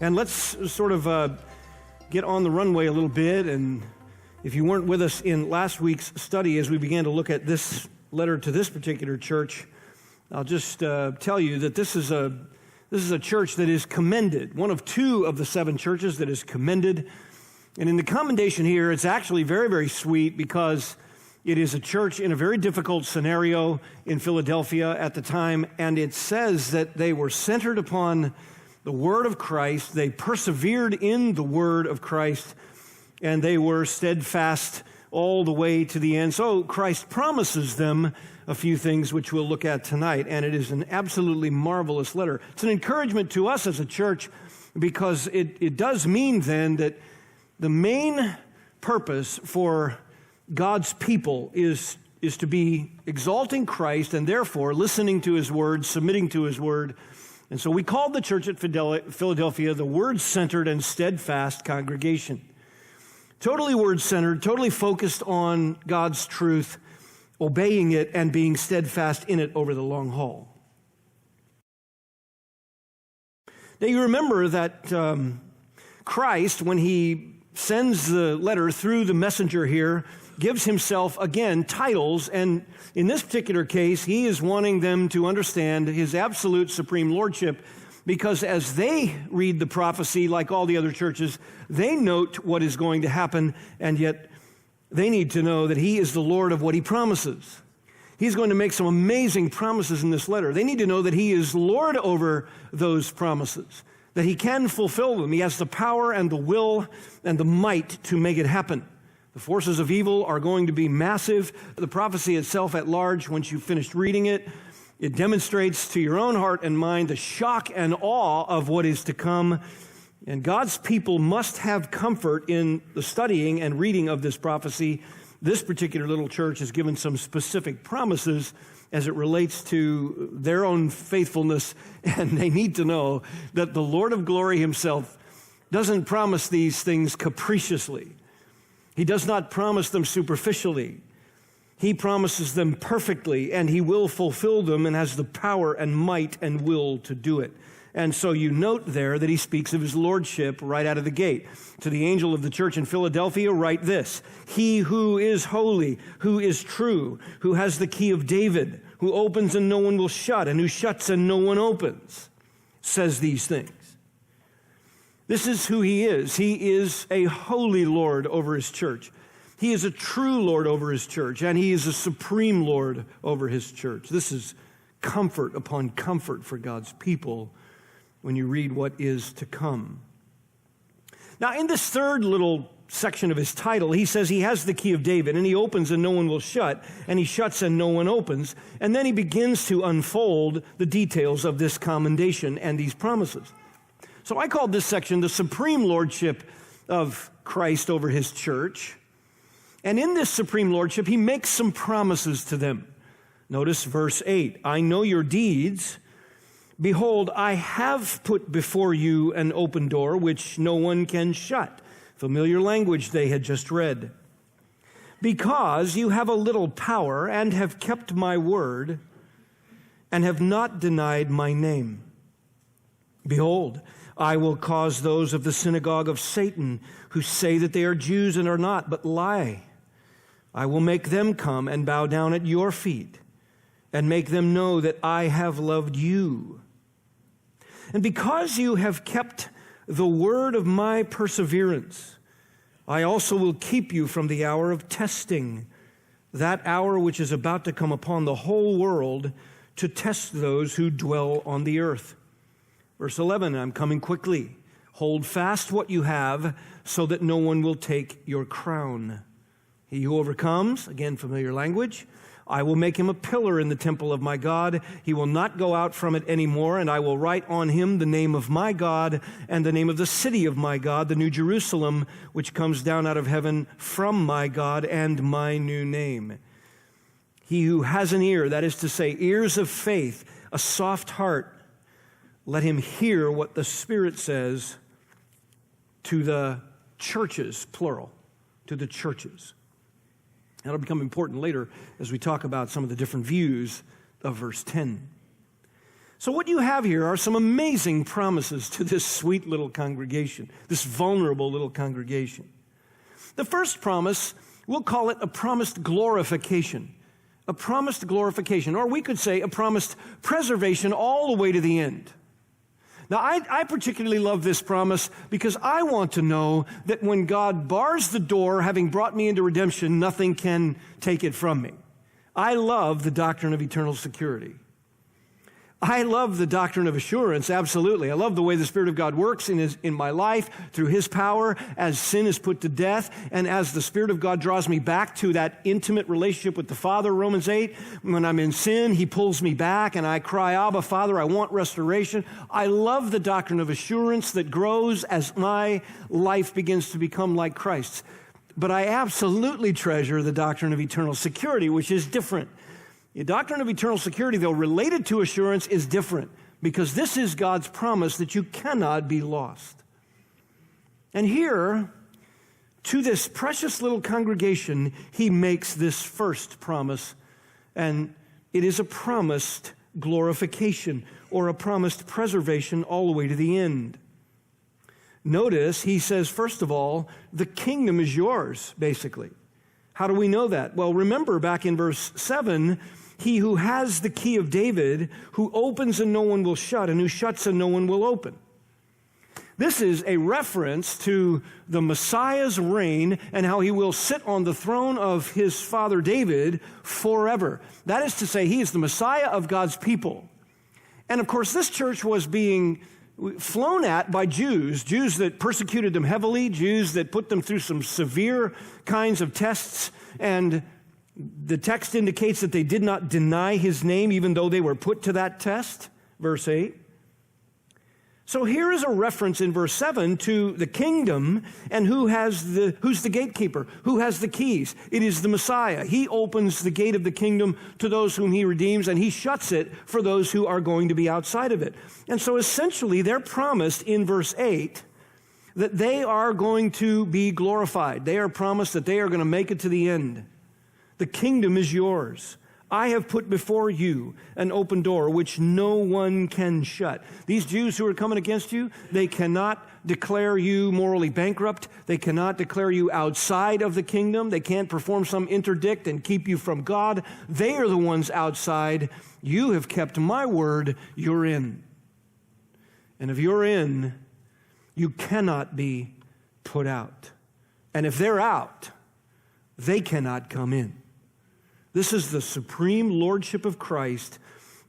And let's sort of get on the runway a little bit. And if you weren't with us in last week's study as we began to look at this letter to this particular church, I'll just tell you that this is a church that is commended, one of two of the 7 churches that is commended. And in the commendation here, it's actually very, very sweet because it is a church in a very difficult scenario in Philadelphia at the time, and it says that they were centered upon the Word of Christ, they persevered in the Word of Christ, and they were steadfast all the way to the end. So Christ promises them a few things which we'll look at tonight, and it is an absolutely marvelous letter. It's an encouragement to us as a church because it does mean then that the main purpose for God's people is to be exalting Christ and therefore listening to His Word, submitting to His Word. And so we called the church at Philadelphia the Word-centered and steadfast congregation. Totally Word-centered, totally focused on God's truth, obeying it and being steadfast in it over the long haul. Now you remember that Christ, when He sends the letter through the messenger here, gives Himself, again, titles, and in this particular case, He is wanting them to understand His absolute supreme lordship, because as they read the prophecy, like all the other churches, they note what is going to happen, and yet they need to know that He is the Lord of what He promises. He's going to make some amazing promises in this letter. They need to know that He is Lord over those promises, that He can fulfill them. He has the power and the will and the might to make it happen. The forces of evil are going to be massive. The prophecy itself at large, once you've finished reading it, it demonstrates to your own heart and mind the shock and awe of what is to come. And God's people must have comfort in the studying and reading of this prophecy. This particular little church is given some specific promises as it relates to their own faithfulness, and they need to know that the Lord of glory Himself doesn't promise these things capriciously. He does not promise them superficially. He promises them perfectly, and He will fulfill them and has the power and might and will to do it. And so you note there that He speaks of His lordship right out of the gate. To the angel of the church in Philadelphia, write this: He who is holy, who is true, who has the key of David, who opens and no one will shut, and who shuts and no one opens, says these things. This is who He is. He is a holy Lord over His church. He is a true Lord over His church, and He is a supreme Lord over His church. This is comfort upon comfort for God's people when you read what is to come. Now, in this third little section of his title, he says He has the key of David, and He opens and no one will shut, and He shuts and no one opens. And then he begins to unfold the details of this commendation and these promises. So I called this section the supreme lordship of Christ over His church. And in this supreme lordship, He makes some promises to them. Notice verse 8, I know your deeds. Behold, I have put before you an open door which no one can shut. Familiar language they had just read. Because you have a little power and have kept my word and have not denied my name. Behold, I will cause those of the synagogue of Satan who say that they are Jews and are not, but lie. I will make them come and bow down at your feet and make them know that I have loved you. And because you have kept the word of my perseverance, I also will keep you from the hour of testing, that hour which is about to come upon the whole world to test those who dwell on the earth. Verse 11, I'm coming quickly. Hold fast what you have so that no one will take your crown. He who overcomes, again, familiar language, I will make him a pillar in the temple of my God. He will not go out from it anymore, and I will write on him the name of my God and the name of the city of my God, the New Jerusalem, which comes down out of heaven from my God, and my new name. He who has an ear, that is to say, ears of faith, a soft heart, let him hear what the Spirit says to the churches, plural, to the churches. That'll become important later as we talk about some of the different views of verse 10. So what you have here are some amazing promises to this sweet little congregation, this vulnerable little congregation. The first promise, we'll call it a promised glorification. A promised glorification, or we could say a promised preservation all the way to the end. Now, I particularly love this promise because I want to know that when God bars the door, having brought me into redemption, nothing can take it from me. I love the doctrine of eternal security. I love the doctrine of assurance, absolutely. I love the way the Spirit of God works in my life through His power as sin is put to death and as the Spirit of God draws me back to that intimate relationship with the Father, Romans 8. When I'm in sin, He pulls me back and I cry, Abba, Father, I want restoration. I love the doctrine of assurance that grows as my life begins to become like Christ's. But I absolutely treasure the doctrine of eternal security, which is different. The doctrine of eternal security, though related to assurance, is different because this is God's promise that you cannot be lost. And here, to this precious little congregation, He makes this first promise, and it is a promised glorification or a promised preservation all the way to the end. Notice He says, first of all, the kingdom is yours, basically. How do we know that? Well, remember back in verse 7, He who has the key of David, who opens and no one will shut, and who shuts and no one will open. This is a reference to the Messiah's reign and how He will sit on the throne of His father David forever. That is to say, He is the Messiah of God's people. And of course, this church was being flown at by Jews that persecuted them heavily, Jews that put them through some severe kinds of tests, and the text indicates that they did not deny His name even though they were put to that test, verse 8. So here is a reference in verse 7 to the kingdom and who's the gatekeeper, who has the keys. It is the Messiah. He opens the gate of the kingdom to those whom He redeems, and He shuts it for those who are going to be outside of it. And so essentially they're promised in verse 8 that they are going to be glorified. They are promised that they are going to make it to the end. The kingdom is yours. I have put before you an open door which no one can shut. These Jews who are coming against you, they cannot declare you morally bankrupt. They cannot declare you outside of the kingdom. They can't perform some interdict and keep you from God. They are the ones outside. You have kept my word. You're in. And if you're in, you cannot be put out. And if they're out, they cannot come in. This is the supreme lordship of Christ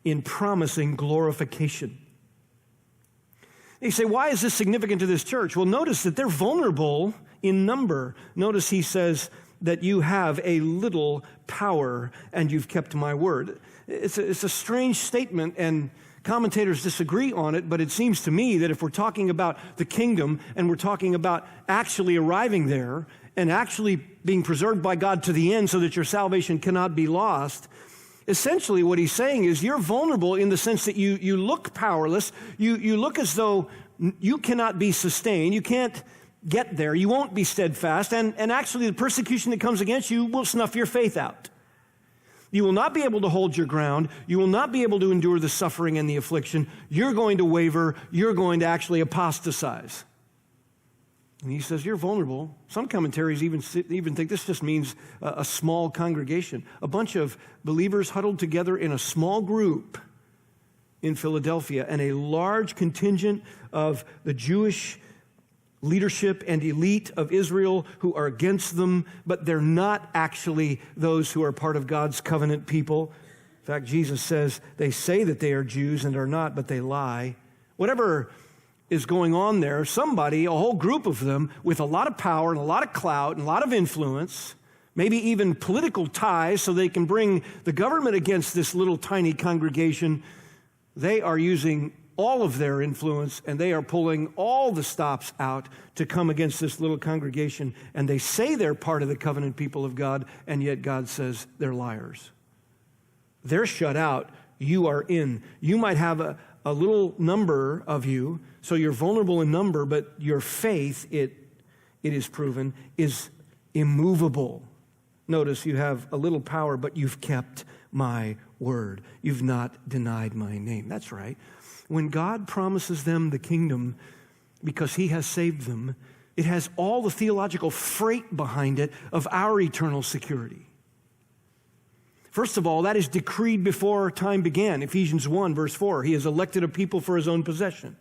in promising glorification. You say, why is this significant to this church? Well, notice that they're vulnerable in number. Notice He says that you have a little power and you've kept my word. It's a strange statement, and commentators disagree on it, but it seems to me that if we're talking about the kingdom and we're talking about actually arriving there and actually being preserved by God to the end so that your salvation cannot be lost, essentially what He's saying is you're vulnerable in the sense that you look powerless. You look as though you cannot be sustained. You can't get there. You won't be steadfast. And actually the persecution that comes against you will snuff your faith out. You will not be able to hold your ground. You will not be able to endure the suffering and the affliction. You're going to waver. You're going to actually apostatize. And He says, you're vulnerable. Some commentaries even think this just means a small congregation, a bunch of believers huddled together in a small group in Philadelphia, and a large contingent of the Jewish leadership and elite of Israel who are against them, but they're not actually those who are part of God's covenant people. In fact, Jesus says they say that they are Jews and are not, but they lie. Whatever is going on there, somebody, a whole group of them with a lot of power and a lot of clout and a lot of influence, maybe even political ties so they can bring the government against this little tiny congregation, they are using all of their influence and they are pulling all the stops out to come against this little congregation, and they say they're part of the covenant people of God, and yet God says they're liars. They're shut out. You are in. You might have a little number of you, so you're vulnerable in number, but your faith, it is proven, is immovable. Notice you have a little power, but you've kept my word. You've not denied my name. That's right. When God promises them the kingdom because he has saved them, it has all the theological freight behind it of our eternal security. First of all, that is decreed before time began. Ephesians 1, verse 4, he has elected a people for his own possession.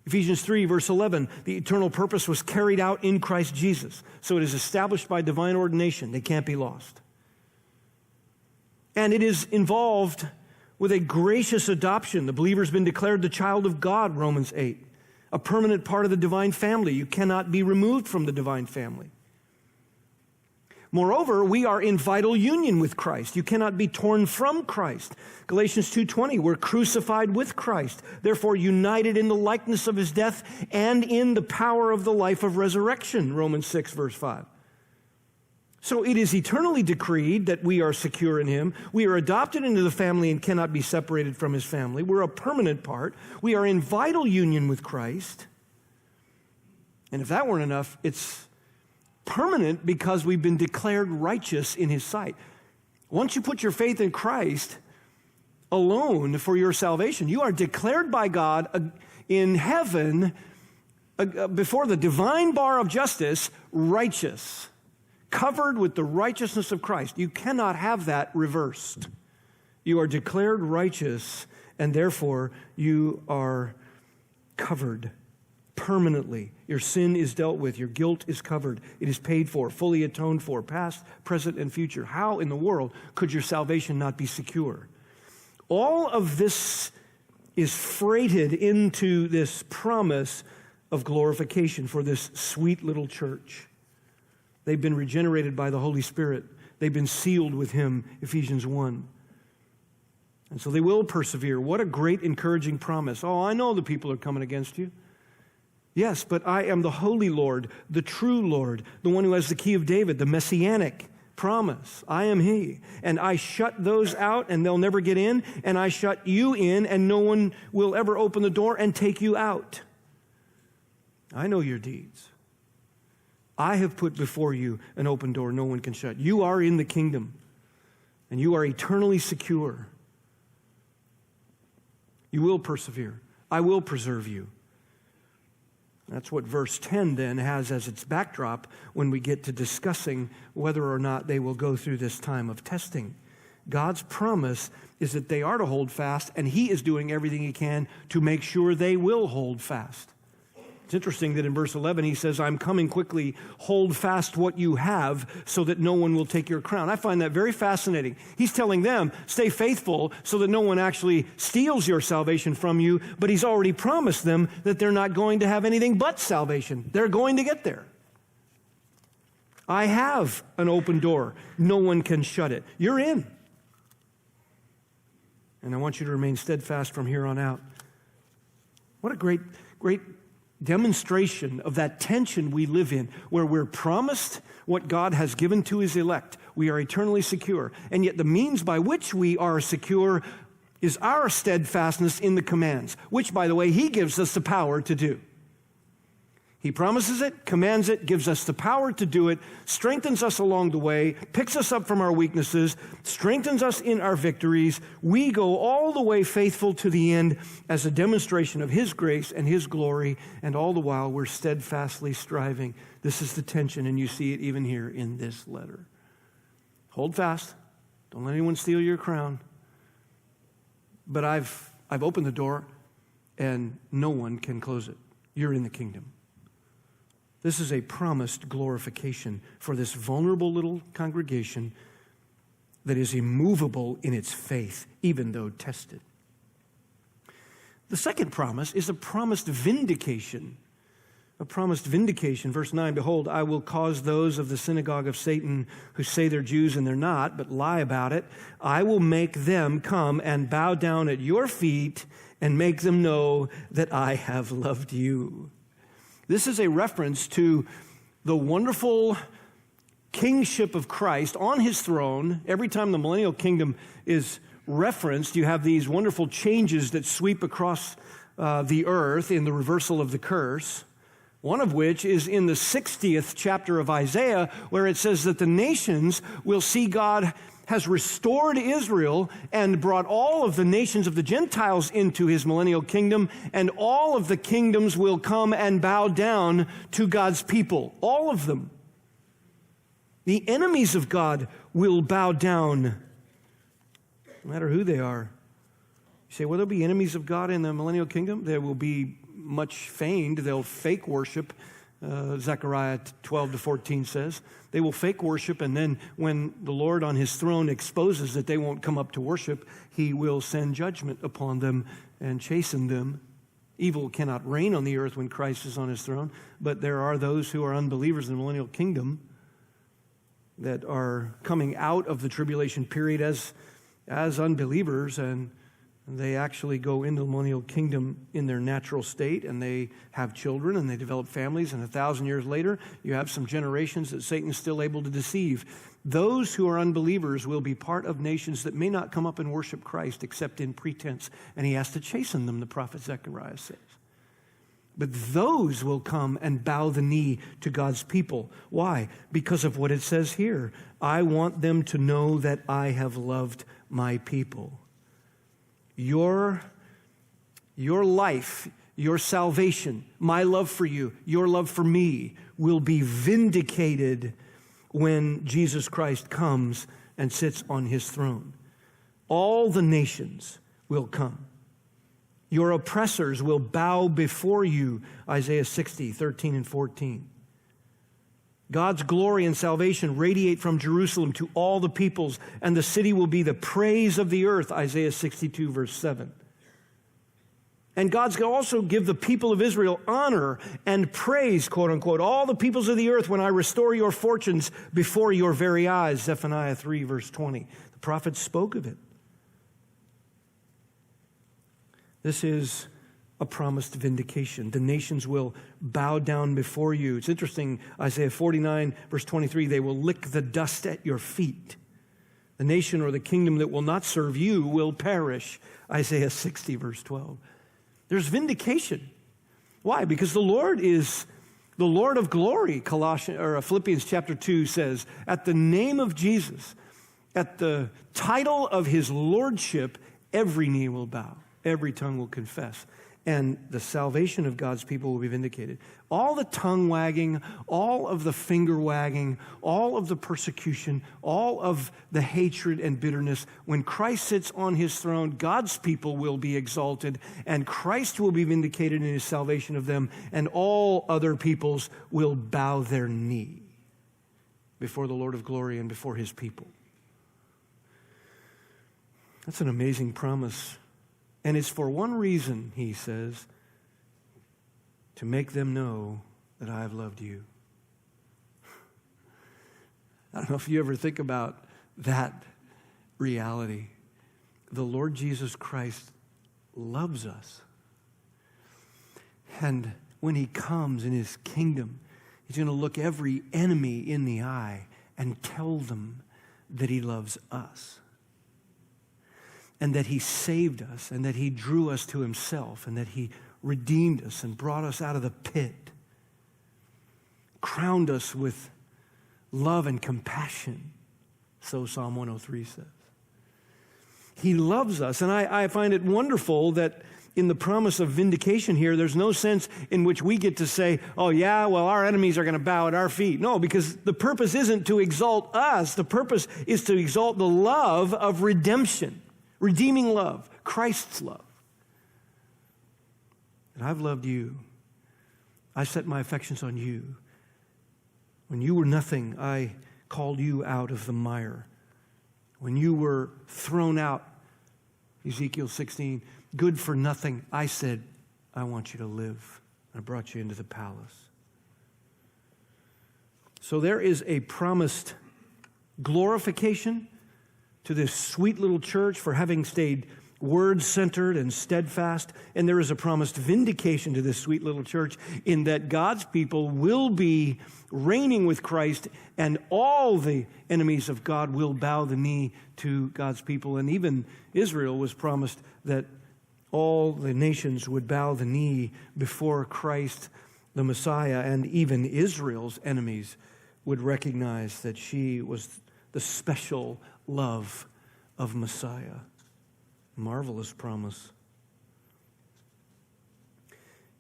Ephesians 3, verse 11, the eternal purpose was carried out in Christ Jesus. So it is established by divine ordination. They can't be lost. And it is involved with a gracious adoption. The believer's been declared the child of God, Romans 8. A permanent part of the divine family. You cannot be removed from the divine family. Moreover, we are in vital union with Christ. You cannot be torn from Christ. Galatians 2:20, we're crucified with Christ, therefore united in the likeness of his death and in the power of the life of resurrection, Romans 6, verse 5. So it is eternally decreed that we are secure in him. We are adopted into the family and cannot be separated from his family. We're a permanent part. We are in vital union with Christ. And if that weren't enough, it's permanent because we've been declared righteous in his sight. Once you put your faith in Christ alone for your salvation, you are declared by God in heaven before the divine bar of justice, righteous, covered with the righteousness of Christ. You cannot have that reversed. You are declared righteous, and therefore you are covered permanently. Your sin is dealt with. Your guilt is covered. It is paid for, fully atoned for, past, present, and future. How in the world could your salvation not be secure? All of this is freighted into this promise of glorification for this sweet little church. They've been regenerated by the Holy Spirit. They've been sealed with him, Ephesians 1. And so they will persevere. What a great encouraging promise. Oh, I know the people are coming against you. Yes, but I am the Holy Lord, the true Lord, the one who has the key of David, the messianic promise. I am he. And I shut those out and they'll never get in, and I shut you in and no one will ever open the door and take you out. I know your deeds. I have put before you an open door no one can shut. You are in the kingdom and you are eternally secure. You will persevere. I will preserve you. That's what verse 10 then has as its backdrop when we get to discussing whether or not they will go through this time of testing. God's promise is that they are to hold fast, and he is doing everything he can to make sure they will hold fast. It's interesting that in verse 11 he says, I'm coming quickly, hold fast what you have so that no one will take your crown. I find that very fascinating. He's telling them, stay faithful so that no one actually steals your salvation from you, but he's already promised them that they're not going to have anything but salvation. They're going to get there. I have an open door. No one can shut it. You're in. And I want you to remain steadfast from here on out. What a great demonstration of that tension we live in, where we're promised what God has given to his elect. We are eternally secure. And yet the means by which we are secure is our steadfastness in the commands, which, by the way, he gives us the power to do. He promises it, commands it, gives us the power to do it, strengthens us along the way, picks us up from our weaknesses, strengthens us in our victories. We go all the way faithful to the end as a demonstration of his grace and his glory, and all the while we're steadfastly striving. This is the tension, and you see it even here in this letter. Hold fast. Don't let anyone steal your crown. But I've opened the door, and no one can close it. You're in the kingdom. This is a promised glorification for this vulnerable little congregation that is immovable in its faith, even though tested. The second promise is a promised vindication. A promised vindication. Verse 9, behold, I will cause those of the synagogue of Satan who say they're Jews and they're not, but lie about it. I will make them come and bow down at your feet and make them know that I have loved you. This is a reference to the wonderful kingship of Christ on his throne. Every time the millennial kingdom is referenced, you have these wonderful changes that sweep across the earth in the reversal of the curse. One of which is in the 60th chapter of Isaiah, where it says that the nations will see God has restored Israel and brought all of the nations of the Gentiles into his millennial kingdom, and all of the kingdoms will come and bow down to God's people. All of them. The enemies of God will bow down, no matter who they are. You say, well, there'll be enemies of God in the millennial kingdom. There will be much feigned. They'll fake worship. Zechariah 12-14 says. They will fake worship, and then when the Lord on his throne exposes that they won't come up to worship, he will send judgment upon them and chasten them. Evil cannot reign on the earth when Christ is on his throne, but there are those who are unbelievers in the millennial kingdom that are coming out of the tribulation period as unbelievers, and they actually go into the millennial kingdom in their natural state, and they have children, and they develop families, and 1,000 years later, you have some generations that Satan's still able to deceive. Those who are unbelievers will be part of nations that may not come up and worship Christ except in pretense, and he has to chasten them, the prophet Zechariah says. But those will come and bow the knee to God's people. Why? Because of what it says here. I want them to know that I have loved my people. Your life, your salvation, my love for you, your love for me will be vindicated when Jesus Christ comes and sits on his throne. All the nations will come. Your oppressors will bow before you, Isaiah 60:13-14. God's glory and salvation radiate from Jerusalem to all the peoples, and the city will be the praise of the earth, Isaiah 62:7. And God's going to also give the people of Israel honor and praise, quote unquote, all the peoples of the earth when I restore your fortunes before your very eyes, Zephaniah 3:20. The prophets spoke of it. This is a promised vindication. The nations will bow down before you. It's interesting, Isaiah 49:23, they will lick the dust at your feet. The nation or the kingdom that will not serve you will perish, Isaiah 60:12. There's vindication. Why? Because the Lord is the Lord of glory, Philippians chapter 2 says. At the name of Jesus, at the title of his lordship, every knee will bow, every tongue will confess, and the salvation of God's people will be vindicated. All the tongue wagging, all of the finger wagging, all of the persecution, all of the hatred and bitterness, when Christ sits on his throne, God's people will be exalted, and Christ will be vindicated in his salvation of them, and all other peoples will bow their knee before the Lord of glory and before his people. That's an amazing promise. And it's for one reason, he says, to make them know that I have loved you. I don't know if you ever think about that reality. The Lord Jesus Christ loves us. And when he comes in his kingdom, he's going to look every enemy in the eye and tell them that he loves us. And that he saved us, and that he drew us to himself, and that he redeemed us and brought us out of the pit, crowned us with love and compassion, so Psalm 103 says. He loves us, and I find it wonderful that in the promise of vindication here, there's no sense in which we get to say, oh yeah, well, our enemies are going to bow at our feet. No, because the purpose isn't to exalt us. The purpose is to exalt the love of redemption. Redeeming love, Christ's love. And I've loved you. I set my affections on you. When you were nothing, I called you out of the mire. When you were thrown out, Ezekiel 16, good for nothing, I said, I want you to live. I brought you into the palace. So there is a promised glorification to this sweet little church for having stayed word-centered and steadfast. And there is a promised vindication to this sweet little church in that God's people will be reigning with Christ, and all the enemies of God will bow the knee to God's people. And even Israel was promised that all the nations would bow the knee before Christ, the Messiah, and even Israel's enemies would recognize that she was the special love of Messiah. Marvelous promise.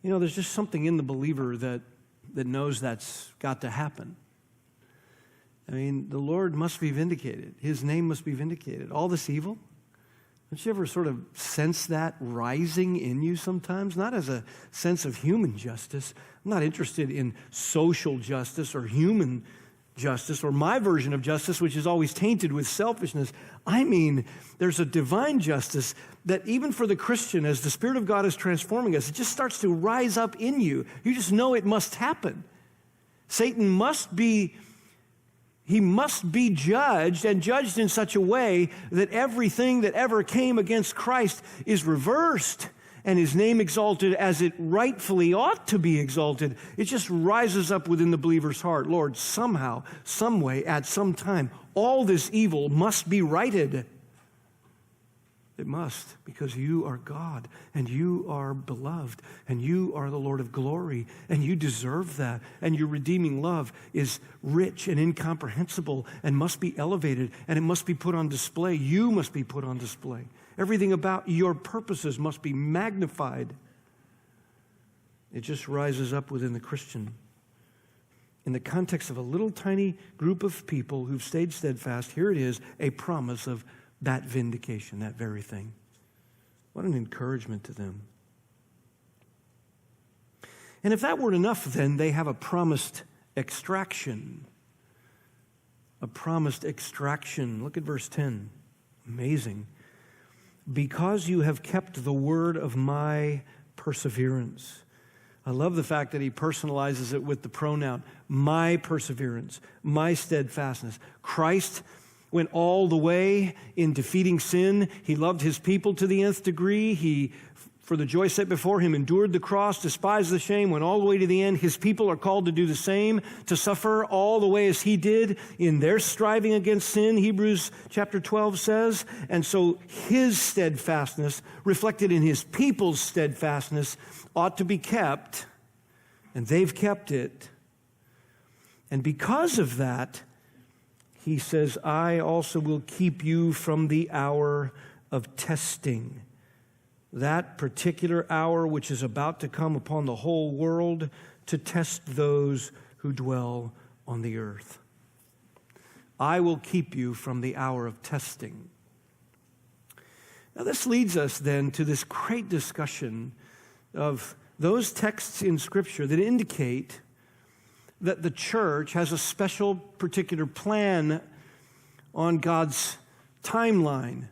You know, there's just something in the believer that knows that's got to happen. I mean, the Lord must be vindicated. His name must be vindicated. All this evil, don't you ever sort of sense that rising in you sometimes? Not as a sense of human justice. I'm not interested in social justice or human justice or my version of justice, which is always tainted with selfishness. I mean, there's a divine justice that even for the Christian, as the Spirit of God is transforming us, it just starts to rise up in you. You just know it must happen. Satan must be judged, and judged in such a way that everything that ever came against Christ is reversed and his name exalted as it rightfully ought to be exalted. It just rises up within the believer's heart. Lord, somehow, some way, at some time, all this evil must be righted. It must, because you are God, and you are beloved, and you are the Lord of glory, and you deserve that, and your redeeming love is rich and incomprehensible and must be elevated, and it must be put on display. You must be put on display. Everything about your purposes must be magnified. It just rises up within the Christian. In the context of a little tiny group of people who've stayed steadfast, here it is, a promise of that vindication, that very thing. What an encouragement to them. And if that weren't enough, then they have a promised extraction. A promised extraction. Look at verse 10. Amazing. Because you have kept the word of my perseverance. I love the fact that he personalizes it with the pronoun, my perseverance, my steadfastness. Christ went all the way in defeating sin. He loved his people to the nth degree. He, for the joy set before him, endured the cross, despised the shame, went all the way to the end. His people are called to do the same, to suffer all the way as he did in their striving against sin, Hebrews chapter 12 says. And so his steadfastness, reflected in his people's steadfastness, ought to be kept, and they've kept it. And because of that, he says, I also will keep you from the hour of testing. That particular hour which is about to come upon the whole world to test those who dwell on the earth. I will keep you from the hour of testing. Now this leads us then to this great discussion of those texts in Scripture that indicate that the church has a special particular plan on God's timeline.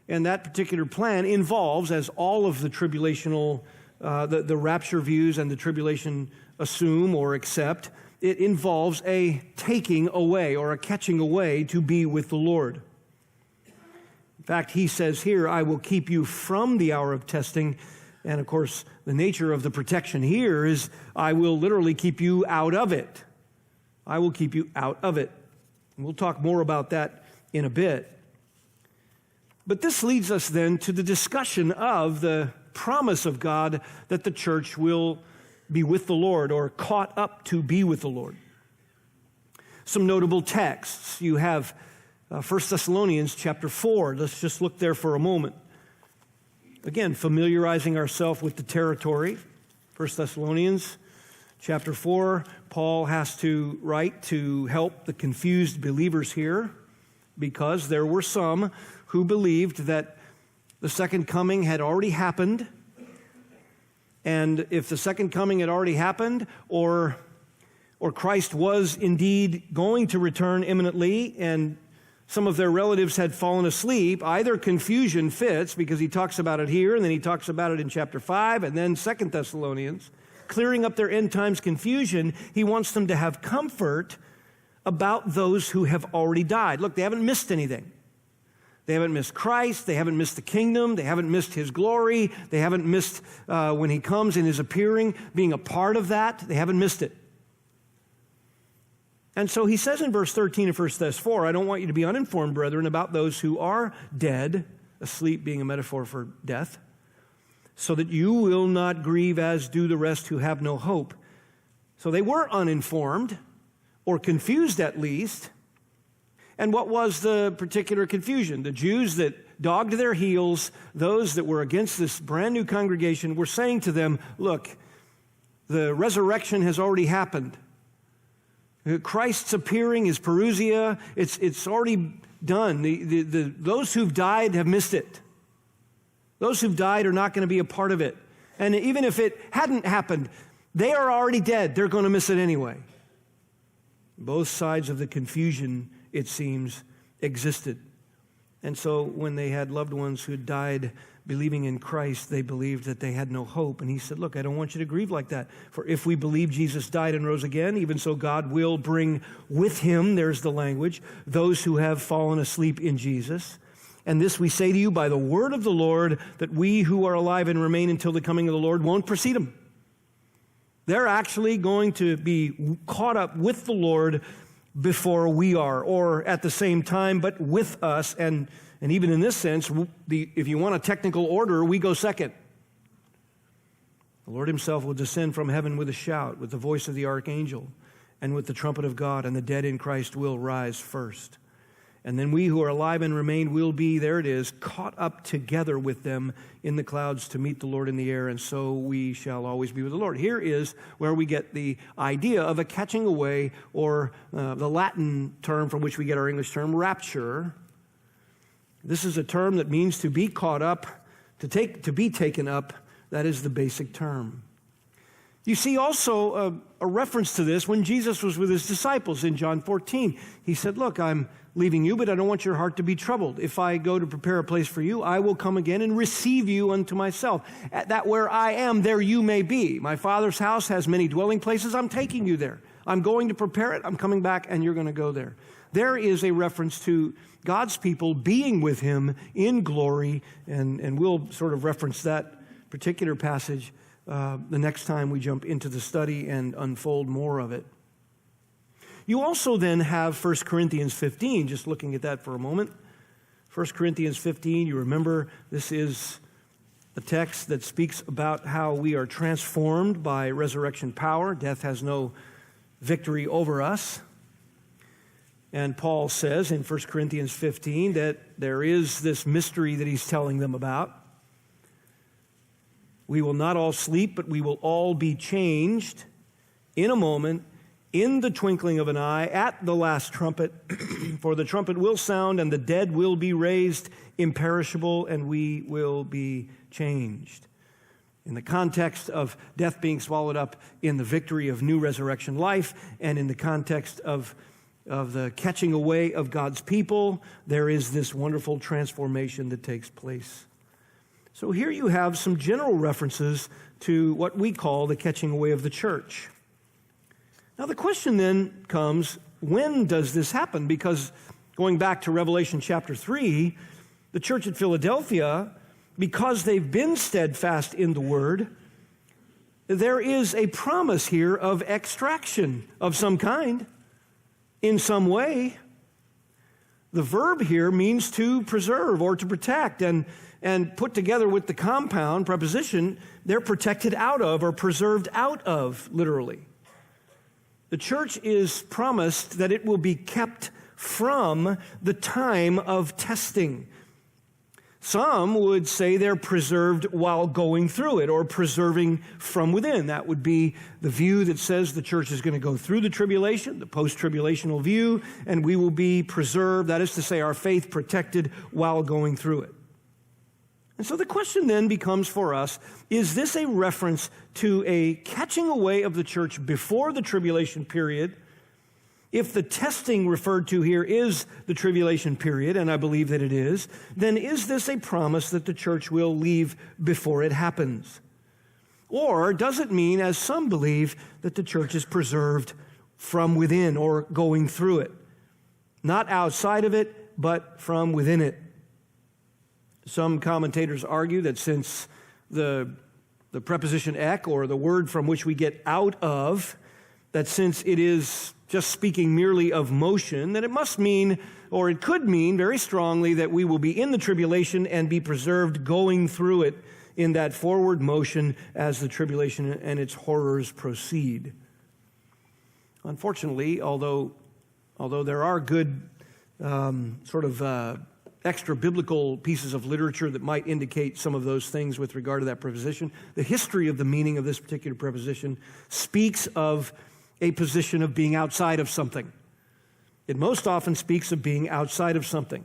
And that particular plan involves, as all of the tribulational, the rapture views and the tribulation assume or accept, it involves a taking away or a catching away to be with the Lord. In fact, he says here, I will keep you from the hour of testing. And of course, the nature of the protection here is I will literally keep you out of it. I will keep you out of it. And we'll talk more about that in a bit. But this leads us then to the discussion of the promise of God that the church will be with the Lord or caught up to be with the Lord. Some notable texts. You have 1 Thessalonians chapter 4. Let's just look there for a moment. Again, familiarizing ourselves with the territory. 1 Thessalonians chapter 4, Paul has to write to help the confused believers here because there were some who believed that the second coming had already happened. And if the second coming had already happened, or Christ was indeed going to return imminently, and some of their relatives had fallen asleep, either confusion fits, because he talks about it here, and then he talks about it in chapter 5, and then 2 Thessalonians, clearing up their end times confusion. He wants them to have comfort about those who have already died. Look, they haven't missed anything. They haven't missed Christ. They haven't missed the kingdom. They haven't missed his glory. They haven't missed when he comes in his appearing, being a part of that. They haven't missed it. And so he says in verse 13 of 1 Thess 4, I don't want you to be uninformed, brethren, about those who are dead, asleep being a metaphor for death, so that you will not grieve as do the rest who have no hope. So they were uninformed, or confused at least. And what was the particular confusion? The Jews that dogged their heels, those that were against this brand new congregation, were saying to them, look, the resurrection has already happened. Christ's appearing is parousia. It's already done. Those who've died have missed it. Those who've died are not going to be a part of it. And even if it hadn't happened, they are already dead. They're going to miss it anyway. Both sides of the confusion, it seems, existed. And so when they had loved ones who had died believing in Christ, they believed that they had no hope. And he said, look, I don't want you to grieve like that. For if we believe Jesus died and rose again, even so God will bring with him, there's the language, those who have fallen asleep in Jesus. And this we say to you by the word of the Lord, that we who are alive and remain until the coming of the Lord won't precede him. They're actually going to be caught up with the Lord before we are, or at the same time, but with us. And even in this sense, if you want a technical order, we go second. The Lord himself will descend from heaven with a shout, with the voice of the archangel, and with the trumpet of God, and the dead in Christ will rise first. And then we who are alive and remain will be, there it is, caught up together with them in the clouds to meet the Lord in the air, and so we shall always be with the Lord. Here is where we get the idea of a catching away, or the Latin term from which we get our English term, rapture. This is a term that means to be caught up, to be taken up. That is the basic term. You see also a reference to this when Jesus was with his disciples in John 14. He said, look, I'm leaving you, but I don't want your heart to be troubled. If I go to prepare a place for you, I will come again and receive you unto myself. At that where I am, there you may be. My Father's house has many dwelling places. I'm taking you there. I'm going to prepare it. I'm coming back, and you're going to go there. There is a reference to God's people being with him in glory, and we'll sort of reference that particular passage the next time we jump into the study and unfold more of it. You also then have 1 Corinthians 15, just looking at that for a moment. 1 Corinthians 15, you remember this is a text that speaks about how we are transformed by resurrection power. Death has no victory over us. And Paul says in 1 Corinthians 15 that there is this mystery that he's telling them about. We will not all sleep, but we will all be changed in a moment, in the twinkling of an eye, at the last trumpet. For the trumpet will sound, and the dead will be raised imperishable, and we will be changed. In the context of death being swallowed up in the victory of new resurrection life, and in the context of the catching away of God's people, there is this wonderful transformation that takes place. So here you have some general references to what we call the catching away of the church. Now the question then comes, when does this happen? Because going back to Revelation chapter 3, the church at Philadelphia, because they've been steadfast in the word, there is a promise here of extraction of some kind, in some way. The verb here means to preserve or to protect, and put together with the compound preposition, they're protected out of or preserved out of, literally. The church is promised that it will be kept from the time of testing. Some would say they're preserved while going through it, or preserving from within. That would be the view that says the church is going to go through the tribulation, the post-tribulational view, and we will be preserved, that is to say, our faith protected while going through it. And so the question then becomes for us, is this a reference to a catching away of the church before the tribulation period? If the testing referred to here is the tribulation period, and I believe that it is, then is this a promise that the church will leave before it happens? Or does it mean, as some believe, that the church is preserved from within or going through it? Not outside of it, but from within it. Some commentators argue that since the preposition ek, or the word from which we get out of, that since it is just speaking merely of motion, that it must mean, or it could mean very strongly, that we will be in the tribulation and be preserved going through it in that forward motion as the tribulation and its horrors proceed. Unfortunately, although there are good extra biblical pieces of literature that might indicate some of those things with regard to that preposition. The history of the meaning of this particular preposition speaks of a position of being outside of something. It most often speaks of being outside of something,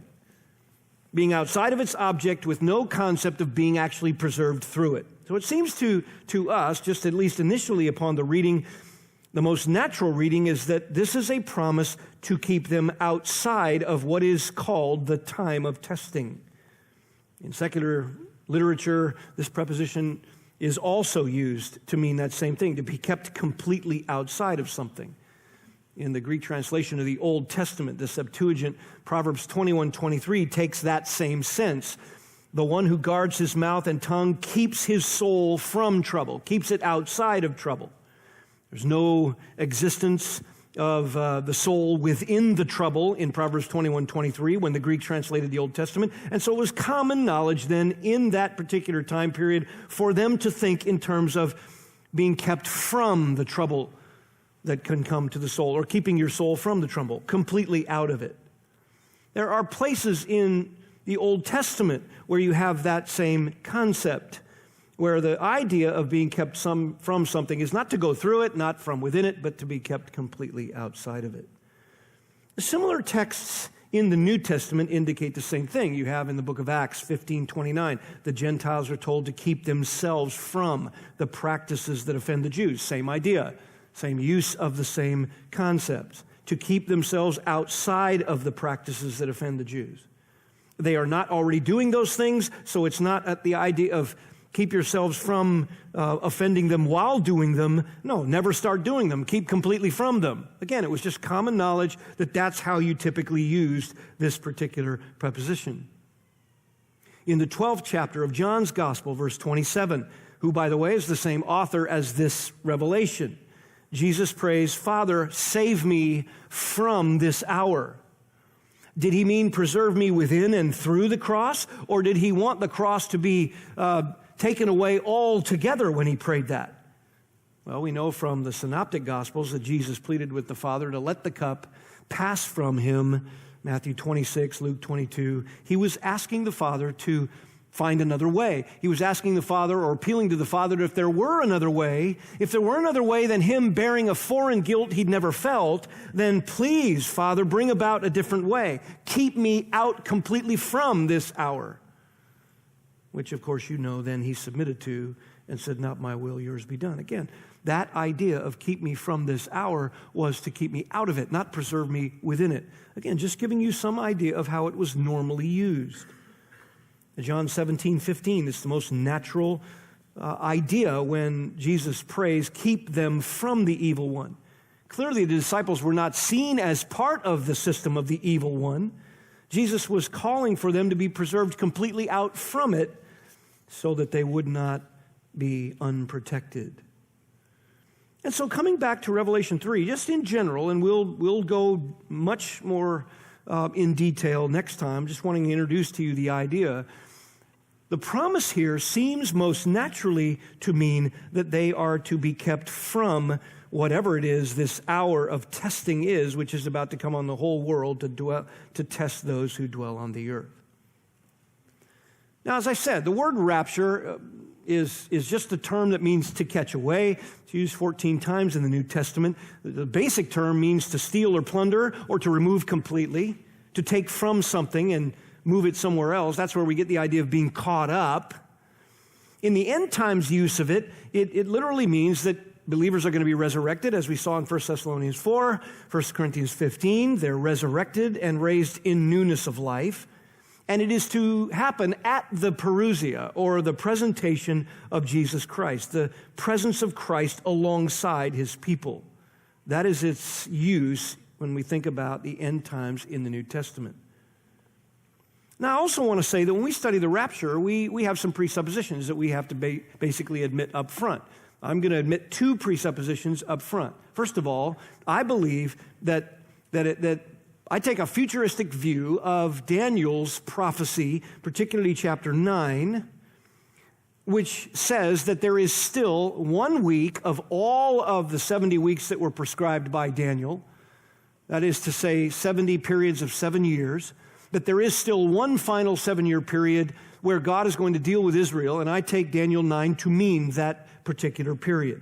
being outside of its object with no concept of being actually preserved through it. So it seems to us, just at least initially upon the reading, the most natural reading is that this is a promise to keep them outside of what is called the time of testing. In secular literature, this preposition is also used to mean that same thing, to be kept completely outside of something. In the Greek translation of the Old Testament, the Septuagint, Proverbs 21:23 takes that same sense. The one who guards his mouth and tongue keeps his soul from trouble, keeps it outside of trouble. There's no existence of the soul within the trouble in Proverbs 21:23 when the Greek translated the Old Testament. And so it was common knowledge then in that particular time period for them to think in terms of being kept from the trouble that can come to the soul, or keeping your soul from the trouble, completely out of it. There are places in the Old Testament where you have that same concept, where the idea of being kept from something is not to go through it, not from within it, but to be kept completely outside of it. Similar texts in the New Testament indicate the same thing. You have in the book of Acts 15:29, the Gentiles are told to keep themselves from the practices that offend the Jews. Same idea, same use of the same concept, to keep themselves outside of the practices that offend the Jews. They are not already doing those things, so it's not at the idea of keep yourselves from offending them while doing them. No, never start doing them. Keep completely from them. Again, it was just common knowledge that that's how you typically used this particular preposition. In the 12th chapter of John's Gospel, verse 27, who, by the way, is the same author as this revelation, Jesus prays, "Father, save me from this hour." Did he mean preserve me within and through the cross? Or did he want the cross to be taken away altogether when he prayed that? Well, we know from the Synoptic Gospels that Jesus pleaded with the Father to let the cup pass from him. Matthew 26, Luke 22. He was asking the Father to find another way. He was asking the Father, or appealing to the Father, that if there were another way than him bearing a foreign guilt he'd never felt, then please, Father, bring about a different way. Keep me out completely from this hour. Which, of course, you know, then he submitted to and said, "Not my will, yours be done." Again, that idea of keep me from this hour was to keep me out of it, not preserve me within it. Again, just giving you some idea of how it was normally used. John 17:15 is the most natural idea when Jesus prays, "Keep them from the evil one." Clearly, the disciples were not seen as part of the system of the evil one. Jesus was calling for them to be preserved completely out from it so that they would not be unprotected. And so coming back to Revelation 3, just in general, and we'll go much more in detail next time, just wanting to introduce to you the idea. The promise here seems most naturally to mean that they are to be kept from whatever it is this hour of testing is, which is about to come on the whole world to test those who dwell on the earth. Now, as I said, the word rapture is just a term that means to catch away. It's used 14 times in the New Testament. The basic term means to steal or plunder or to remove completely, to take from something and move it somewhere else. That's where we get the idea of being caught up. In the end times use of it, it literally means that believers are going to be resurrected, as we saw in 1 Thessalonians 4, 1 Corinthians 15. They're resurrected and raised in newness of life. And it is to happen at the parousia, or the presentation of Jesus Christ, the presence of Christ alongside his people. That is its use when we think about the end times in the New Testament. Now, I also want to say that when we study the rapture, we have some presuppositions that we have to basically admit up front. I'm going to admit two presuppositions up front. First of all, I believe that I take a futuristic view of Daniel's prophecy, particularly chapter 9, which says that there is still 1 week of all of the 70 weeks that were prescribed by Daniel that is to say 70 periods of 7 years, that there is still one final 7-year period where God is going to deal with Israel, and I take Daniel 9 to mean that particular period,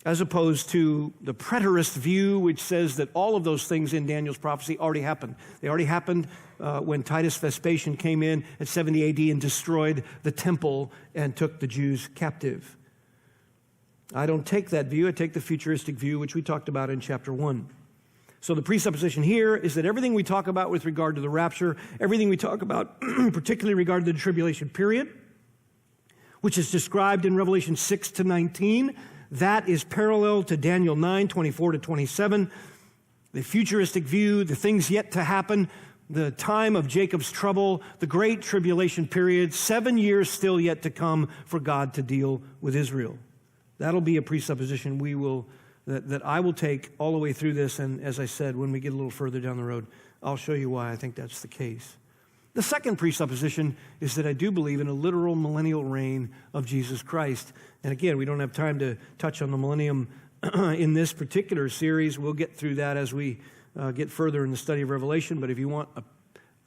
as opposed to the preterist view, which says that all of those things in Daniel's prophecy already happened. They already happened when Titus Vespasian came in at 70 AD and destroyed the temple and took the Jews captive. I don't take that view. I take the futuristic view, which we talked about in chapter 1. So the presupposition here is that everything we talk about with regard to the rapture, everything we talk about particularly regarding the tribulation period, which is described in Revelation 6 to 19, that is parallel to Daniel 9, 24 to 27. The futuristic view, the things yet to happen, the time of Jacob's trouble, the great tribulation period, 7 years still yet to come for God to deal with Israel. That'll be a presupposition that I will take all the way through this, and as I said, when we get a little further down the road, I'll show you why I think that's the case. The second presupposition is that I do believe in a literal millennial reign of Jesus Christ. And again, we don't have time to touch on the millennium in this particular series. We'll get through that as we get further in the study of Revelation. But if you want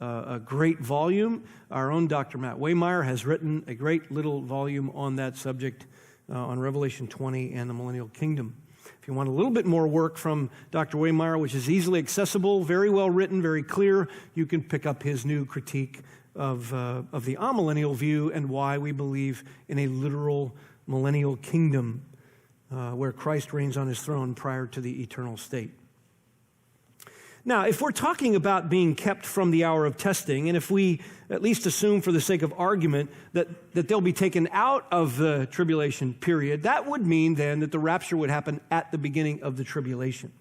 a great volume, our own Dr. Matt Waymeyer has written a great little volume on that subject on Revelation 20 and the millennial kingdom. If you want a little bit more work from Dr. Waymeyer, which is easily accessible, very well written, very clear, you can pick up his new critique of the amillennial view and why we believe in a literal millennial kingdom where Christ reigns on his throne prior to the eternal state. Now, if we're talking about being kept from the hour of testing, and if we at least assume for the sake of argument that they'll be taken out of the tribulation period, that would mean then that the rapture would happen at the beginning of the tribulation.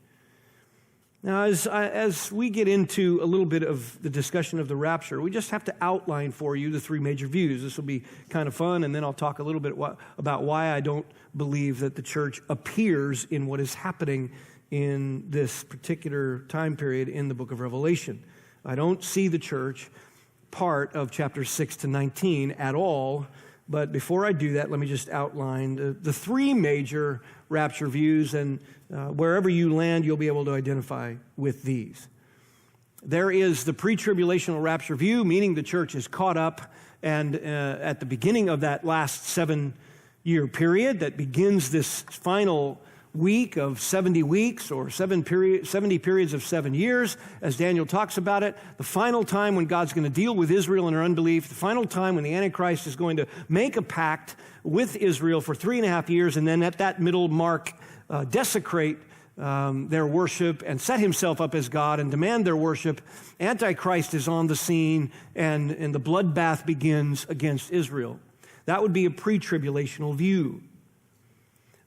Now, as we get into a little bit of the discussion of the rapture, we just have to outline for you the three major views. This will be kind of fun, and then I'll talk a little bit about why I don't believe that the church appears in what is happening in this particular time period in the book of Revelation. I don't see the church part of chapters 6 to 19 at all, but before I do that, let me just outline the three major rapture views, and wherever you land, you'll be able to identify with these. There is the pre-tribulational rapture view, meaning the church is caught up, and at the beginning of that last 7-year period that begins this final week of 70 weeks or 70 periods of 7 years, as Daniel talks about it, the final time when God's going to deal with Israel and her unbelief, the final time when the Antichrist is going to make a pact with Israel for 3.5 years, and then at that middle mark desecrate their worship and set himself up as God and demand their worship. Antichrist is on the scene, and the bloodbath begins against Israel. That would be a pre-tribulational view.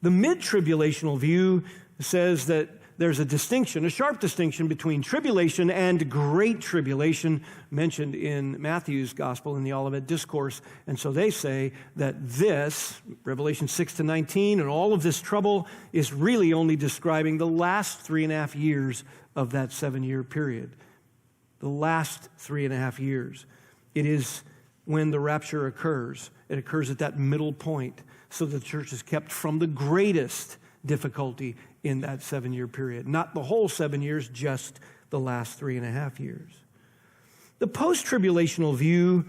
The mid-tribulational view says that there's a distinction, a sharp distinction between tribulation and great tribulation mentioned in Matthew's gospel in the Olivet Discourse. And so they say that this, Revelation 6 to 19, and all of this trouble is really only describing the last 3.5 years of that 7-year period. The last 3.5 years. It is when the rapture occurs. It occurs at that middle point. So the church is kept from the greatest difficulty in that 7-year period. Not the whole 7 years, just the last 3.5 years. The post-tribulational view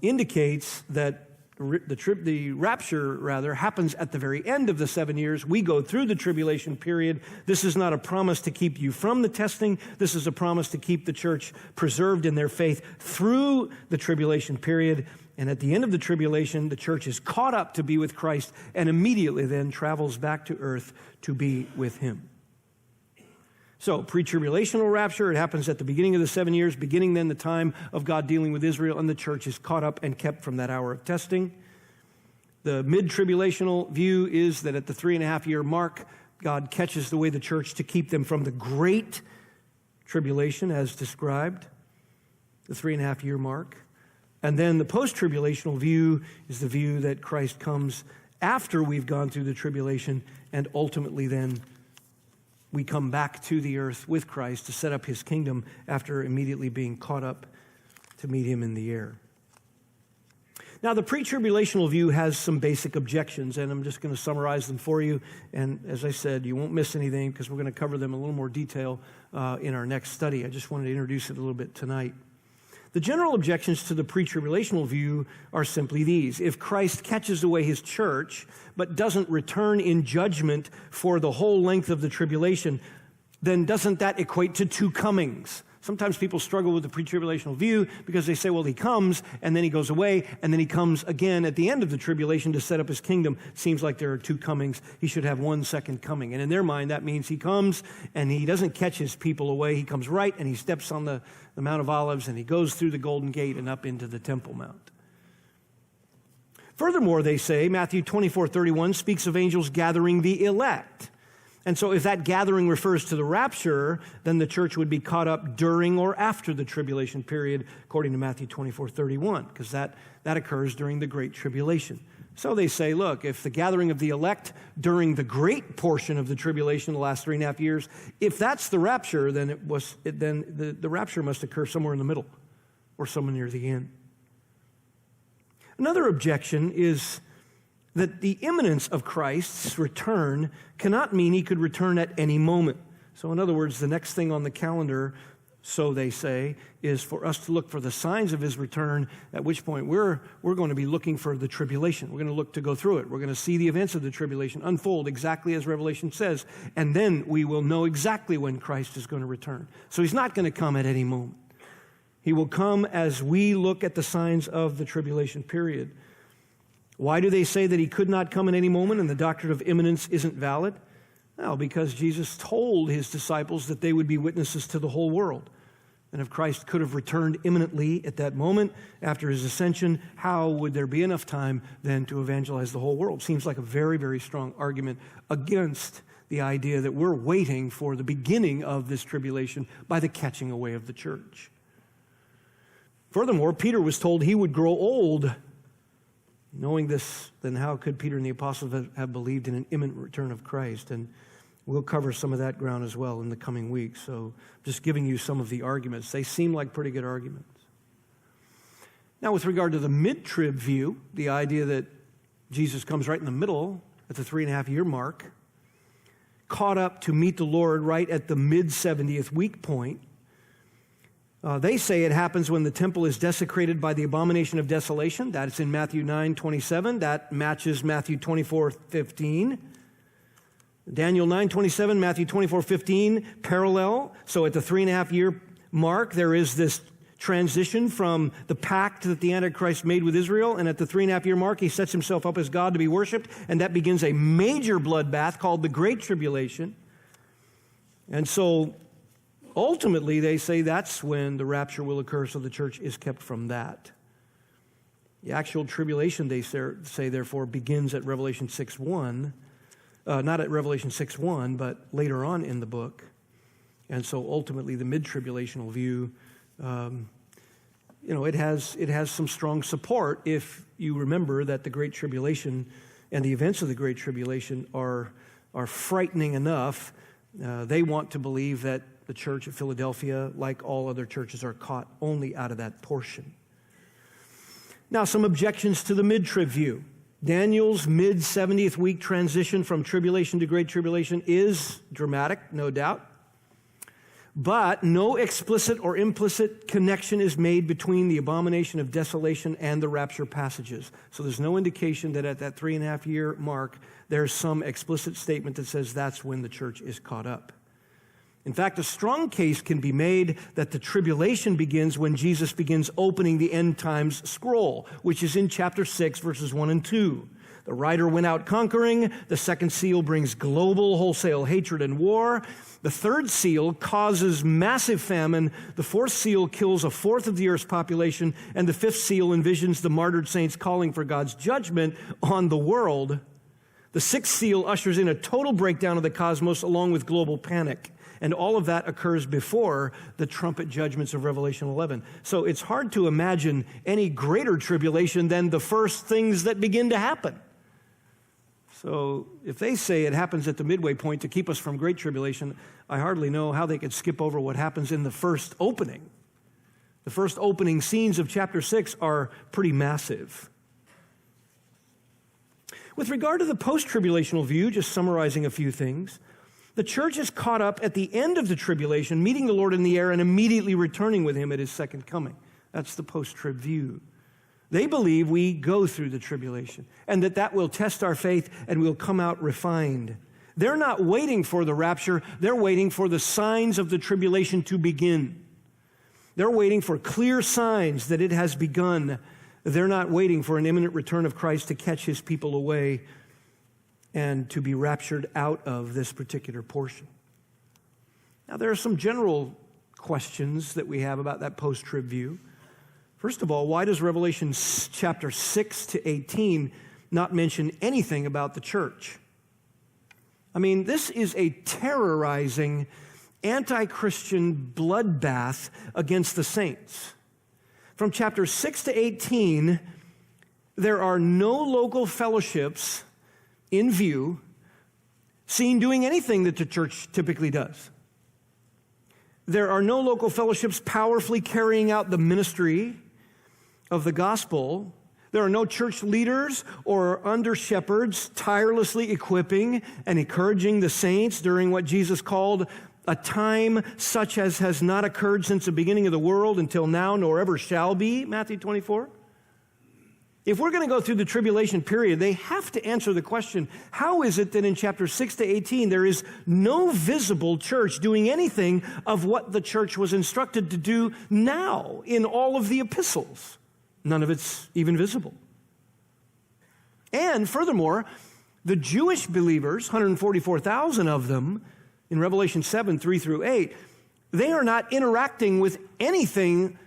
indicates that the rapture happens at the very end of the 7 years. We go through the tribulation period. This is not a promise to keep you from the testing. This is a promise to keep the church preserved in their faith through the tribulation period. And at the end of the tribulation, the church is caught up to be with Christ and immediately then travels back to earth to be with him. So, pre-tribulational rapture, it happens at the beginning of the 7 years, beginning then the time of God dealing with Israel, and the church is caught up and kept from that hour of testing. The mid-tribulational view is that at the 3.5-year mark, God catches the way the church to keep them from the great tribulation as described, the 3.5-year mark. And then the post-tribulational view is the view that Christ comes after we've gone through the tribulation, and ultimately then we come back to the earth with Christ to set up his kingdom after immediately being caught up to meet him in the air. Now, the pre-tribulational view has some basic objections, and I'm just going to summarize them for you. And as I said, you won't miss anything because we're going to cover them in a little more detail in our next study. I just wanted to introduce it a little bit tonight. The general objections to the pre-tribulational view are simply these. If Christ catches away his church, but doesn't return in judgment for the whole length of the tribulation, then doesn't that equate to two comings? Sometimes people struggle with the pre-tribulational view because they say, well, he comes, and then he goes away, and then he comes again at the end of the tribulation to set up his kingdom. Seems like there are two comings. He should have one second coming. And in their mind, that means he comes, and he doesn't catch his people away. He comes right, and he steps on the Mount of Olives, and he goes through the Golden Gate and up into the Temple Mount. Furthermore, they say, Matthew 24:31 speaks of angels gathering the elect. And so if that gathering refers to the rapture, then the church would be caught up during or after the tribulation period, according to Matthew 24:31, because that occurs during the Great Tribulation. So they say, look, if the gathering of the elect during the great portion of the tribulation, the last 3.5 years, if that's the rapture, then the rapture must occur somewhere in the middle or somewhere near the end. Another objection is that the imminence of Christ's return cannot mean he could return at any moment. So in other words, the next thing on the calendar, so they say, is for us to look for the signs of his return, at which point we're going to be looking for the tribulation. We're going to look to go through it. We're going to see the events of the tribulation unfold exactly as Revelation says, and then we will know exactly when Christ is going to return. So he's not going to come at any moment. He will come as we look at the signs of the tribulation period. Why do they say that he could not come at any moment and the doctrine of imminence isn't valid? Well, because Jesus told his disciples that they would be witnesses to the whole world. And if Christ could have returned imminently at that moment after his ascension, how would there be enough time then to evangelize the whole world? Seems like a very, very strong argument against the idea that we're waiting for the beginning of this tribulation by the catching away of the church. Furthermore, Peter was told he would grow old. Knowing this, then how could Peter and the apostles have believed in an imminent return of Christ? And we'll cover some of that ground as well in the coming weeks. So just giving you some of the arguments. They seem like pretty good arguments. Now, with regard to the mid-trib view, the idea that Jesus comes right in the middle at the 3.5-year mark, caught up to meet the Lord right at the mid-70th week point, they say it happens when the temple is desecrated by the abomination of desolation. That's in Matthew 9:27. That matches Matthew 24:15. Daniel 9:27, Matthew 24:15, parallel. So at the 3.5-year mark, there is this transition from the pact that the Antichrist made with Israel, and at the 3.5-year mark, he sets himself up as God to be worshipped, and that begins a major bloodbath called the Great Tribulation. And so ultimately, they say that's when the rapture will occur, so the church is kept from that. The actual tribulation, they say, therefore, begins at Revelation 6:1. Not at Revelation 6:1, but later on in the book. And so ultimately, the mid-tribulational view, it has some strong support if you remember that the Great Tribulation and the events of the Great Tribulation are frightening enough. They want to believe that the church at Philadelphia, like all other churches, are caught only out of that portion. Now, some objections to the mid-trib view. Daniel's mid-70th week transition from tribulation to great tribulation is dramatic, no doubt. But no explicit or implicit connection is made between the abomination of desolation and the rapture passages. So there's no indication that at that 3.5-year mark, there's some explicit statement that says that's when the church is caught up. In fact, a strong case can be made that the tribulation begins when Jesus begins opening the end times scroll, which is in chapter 6, verses 1 and 2. The rider went out conquering. The second seal brings global wholesale hatred and war. The third seal causes massive famine. The fourth seal kills 1/4 of the earth's population. And the fifth seal envisions the martyred saints calling for God's judgment on the world. The sixth seal ushers in a total breakdown of the cosmos along with global panic. And all of that occurs before the trumpet judgments of Revelation 11. So it's hard to imagine any greater tribulation than the first things that begin to happen. So if they say it happens at the midway point to keep us from great tribulation, I hardly know how they could skip over what happens in the first opening. The first opening scenes of chapter 6 are pretty massive. With regard to the post-tribulational view, just summarizing a few things, the church is caught up at the end of the tribulation, meeting the Lord in the air and immediately returning with him at his second coming. That's the post-trib view. They believe we go through the tribulation and that will test our faith and we'll come out refined. They're not waiting for the rapture. They're waiting for the signs of the tribulation to begin. They're waiting for clear signs that it has begun. They're not waiting for an imminent return of Christ to catch his people away and to be raptured out of this particular portion. Now, there are some general questions that we have about that post-trib view. First of all, why does Revelation chapter 6 to 18 not mention anything about the church? I mean, this is a terrorizing, anti-Christian bloodbath against the saints. From chapter 6 to 18, there are no local fellowships in view seen doing anything that the church typically does. There are no local fellowships powerfully carrying out the ministry of the gospel. There are no church leaders or under shepherds tirelessly equipping and encouraging the saints during what Jesus called a time such as has not occurred since the beginning of the world until now, nor ever shall be, Matthew 24. If we're going to go through the tribulation period, they have to answer the question, how is it that in chapter 6 to 18 there is no visible church doing anything of what the church was instructed to do now in all of the epistles? None of it's even visible. And furthermore, the Jewish believers, 144,000 of them, in Revelation 7, 3 through 8, they are not interacting with anything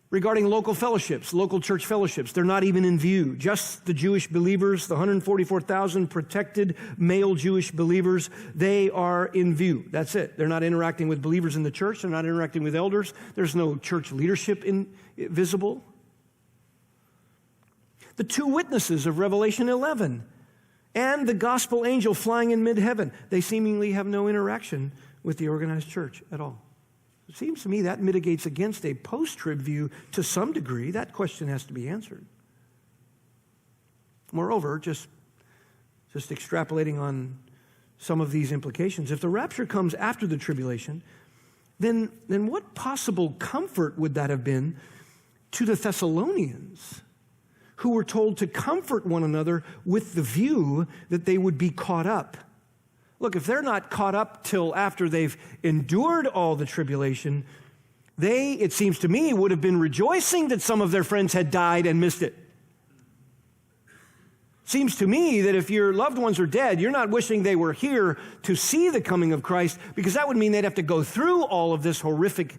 regarding local fellowships, local church fellowships. They're not even in view. Just the Jewish believers, the 144,000 protected male Jewish believers, they are in view. That's it. They're not interacting with believers in the church. They're not interacting with elders. There's no church leadership visible. The two witnesses of Revelation 11 and the gospel angel flying in mid-heaven, they seemingly have no interaction with the organized church at all. It seems to me that mitigates against a post-trib view to some degree. That question has to be answered. Moreover, just extrapolating on some of these implications, if the rapture comes after the tribulation, then what possible comfort would that have been to the Thessalonians, who were told to comfort one another with the view that they would be caught up? Look, if they're not caught up till after they've endured all the tribulation, they, it seems to me, would have been rejoicing that some of their friends had died and missed it. Seems to me that if your loved ones are dead, you're not wishing they were here to see the coming of Christ, because that would mean they'd have to go through all of this horrific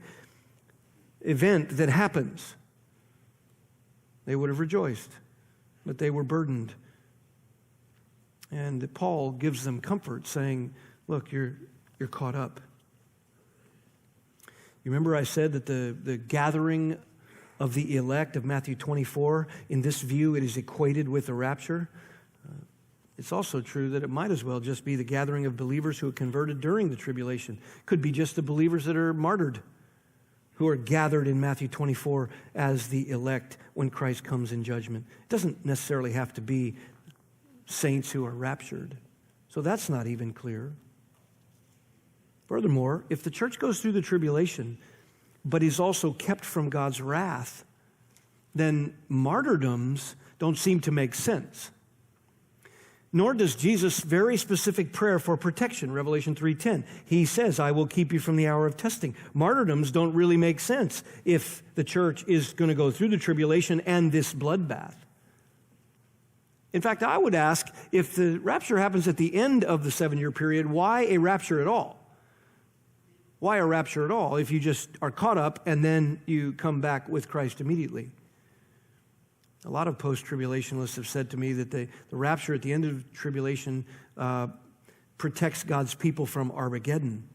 event that happens. They would have rejoiced, but they were burdened. And Paul gives them comfort, saying, look, you're caught up. You remember I said that the gathering of the elect of Matthew 24, in this view, it is equated with the rapture. It's also true that it might as well just be the gathering of believers who are converted during the tribulation. Could be just the believers that are martyred, who are gathered in Matthew 24 as the elect when Christ comes in judgment. It doesn't necessarily have to be saints who are raptured. So that's not even clear. Furthermore, if the church goes through the tribulation, but is also kept from God's wrath, then martyrdoms don't seem to make sense. Nor does Jesus' very specific prayer for protection, Revelation 3:10. He says, I will keep you from the hour of testing. Martyrdoms don't really make sense if the church is going to go through the tribulation and this bloodbath. In fact, I would ask, if the rapture happens at the end of the 7-year period, why a rapture at all? Why a rapture at all if you just are caught up and then you come back with Christ immediately? A lot of post-tribulationists have said to me that the rapture at the end of tribulation protects God's people from Armageddon.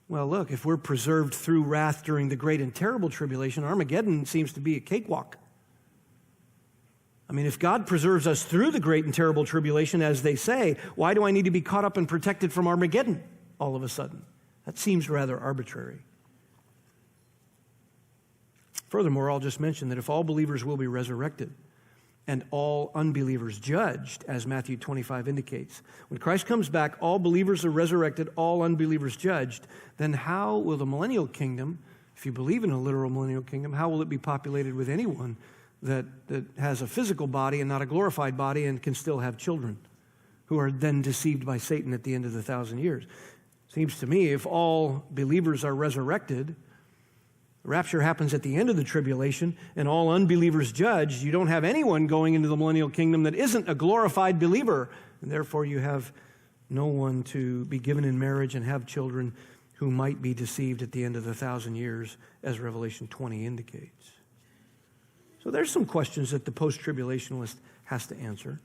Well, look, if we're preserved through wrath during the great and terrible tribulation, Armageddon seems to be a cakewalk. I mean, if God preserves us through the great and terrible tribulation, as they say, why do I need to be caught up and protected from Armageddon all of a sudden? That seems rather arbitrary. Furthermore, I'll just mention that if all believers will be resurrected, and all unbelievers judged, as Matthew 25 indicates. When Christ comes back, all believers are resurrected, all unbelievers judged. Then how will the millennial kingdom, if you believe in a literal millennial kingdom, how will it be populated with anyone that has a physical body and not a glorified body and can still have children who are then deceived by Satan at the end of the 1,000 years? Seems to me if all believers are resurrected, rapture happens at the end of the tribulation, and all unbelievers judged, you don't have anyone going into the millennial kingdom that isn't a glorified believer, and therefore you have no one to be given in marriage and have children who might be deceived at the end of the 1,000 years, as Revelation 20 indicates. So there's some questions that the post-tribulationalist has to answer.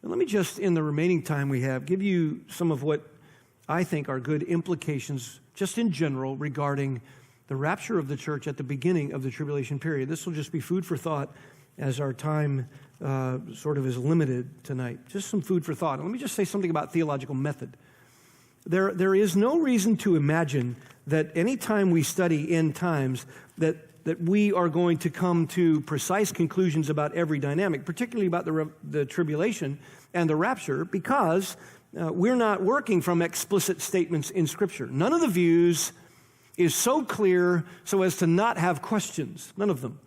And let me just, in the remaining time we have, give you some of what I think are good implications just in general regarding the rapture of the church at the beginning of the tribulation period. This will just be food for thought as our time sort of is limited tonight. Just some food for thought. And let me just say something about theological method. There is no reason to imagine that any time we study end times that we are going to come to precise conclusions about every dynamic, particularly about the tribulation and the rapture, because we're not working from explicit statements in Scripture. None of the views is so clear so as to not have questions. None of them.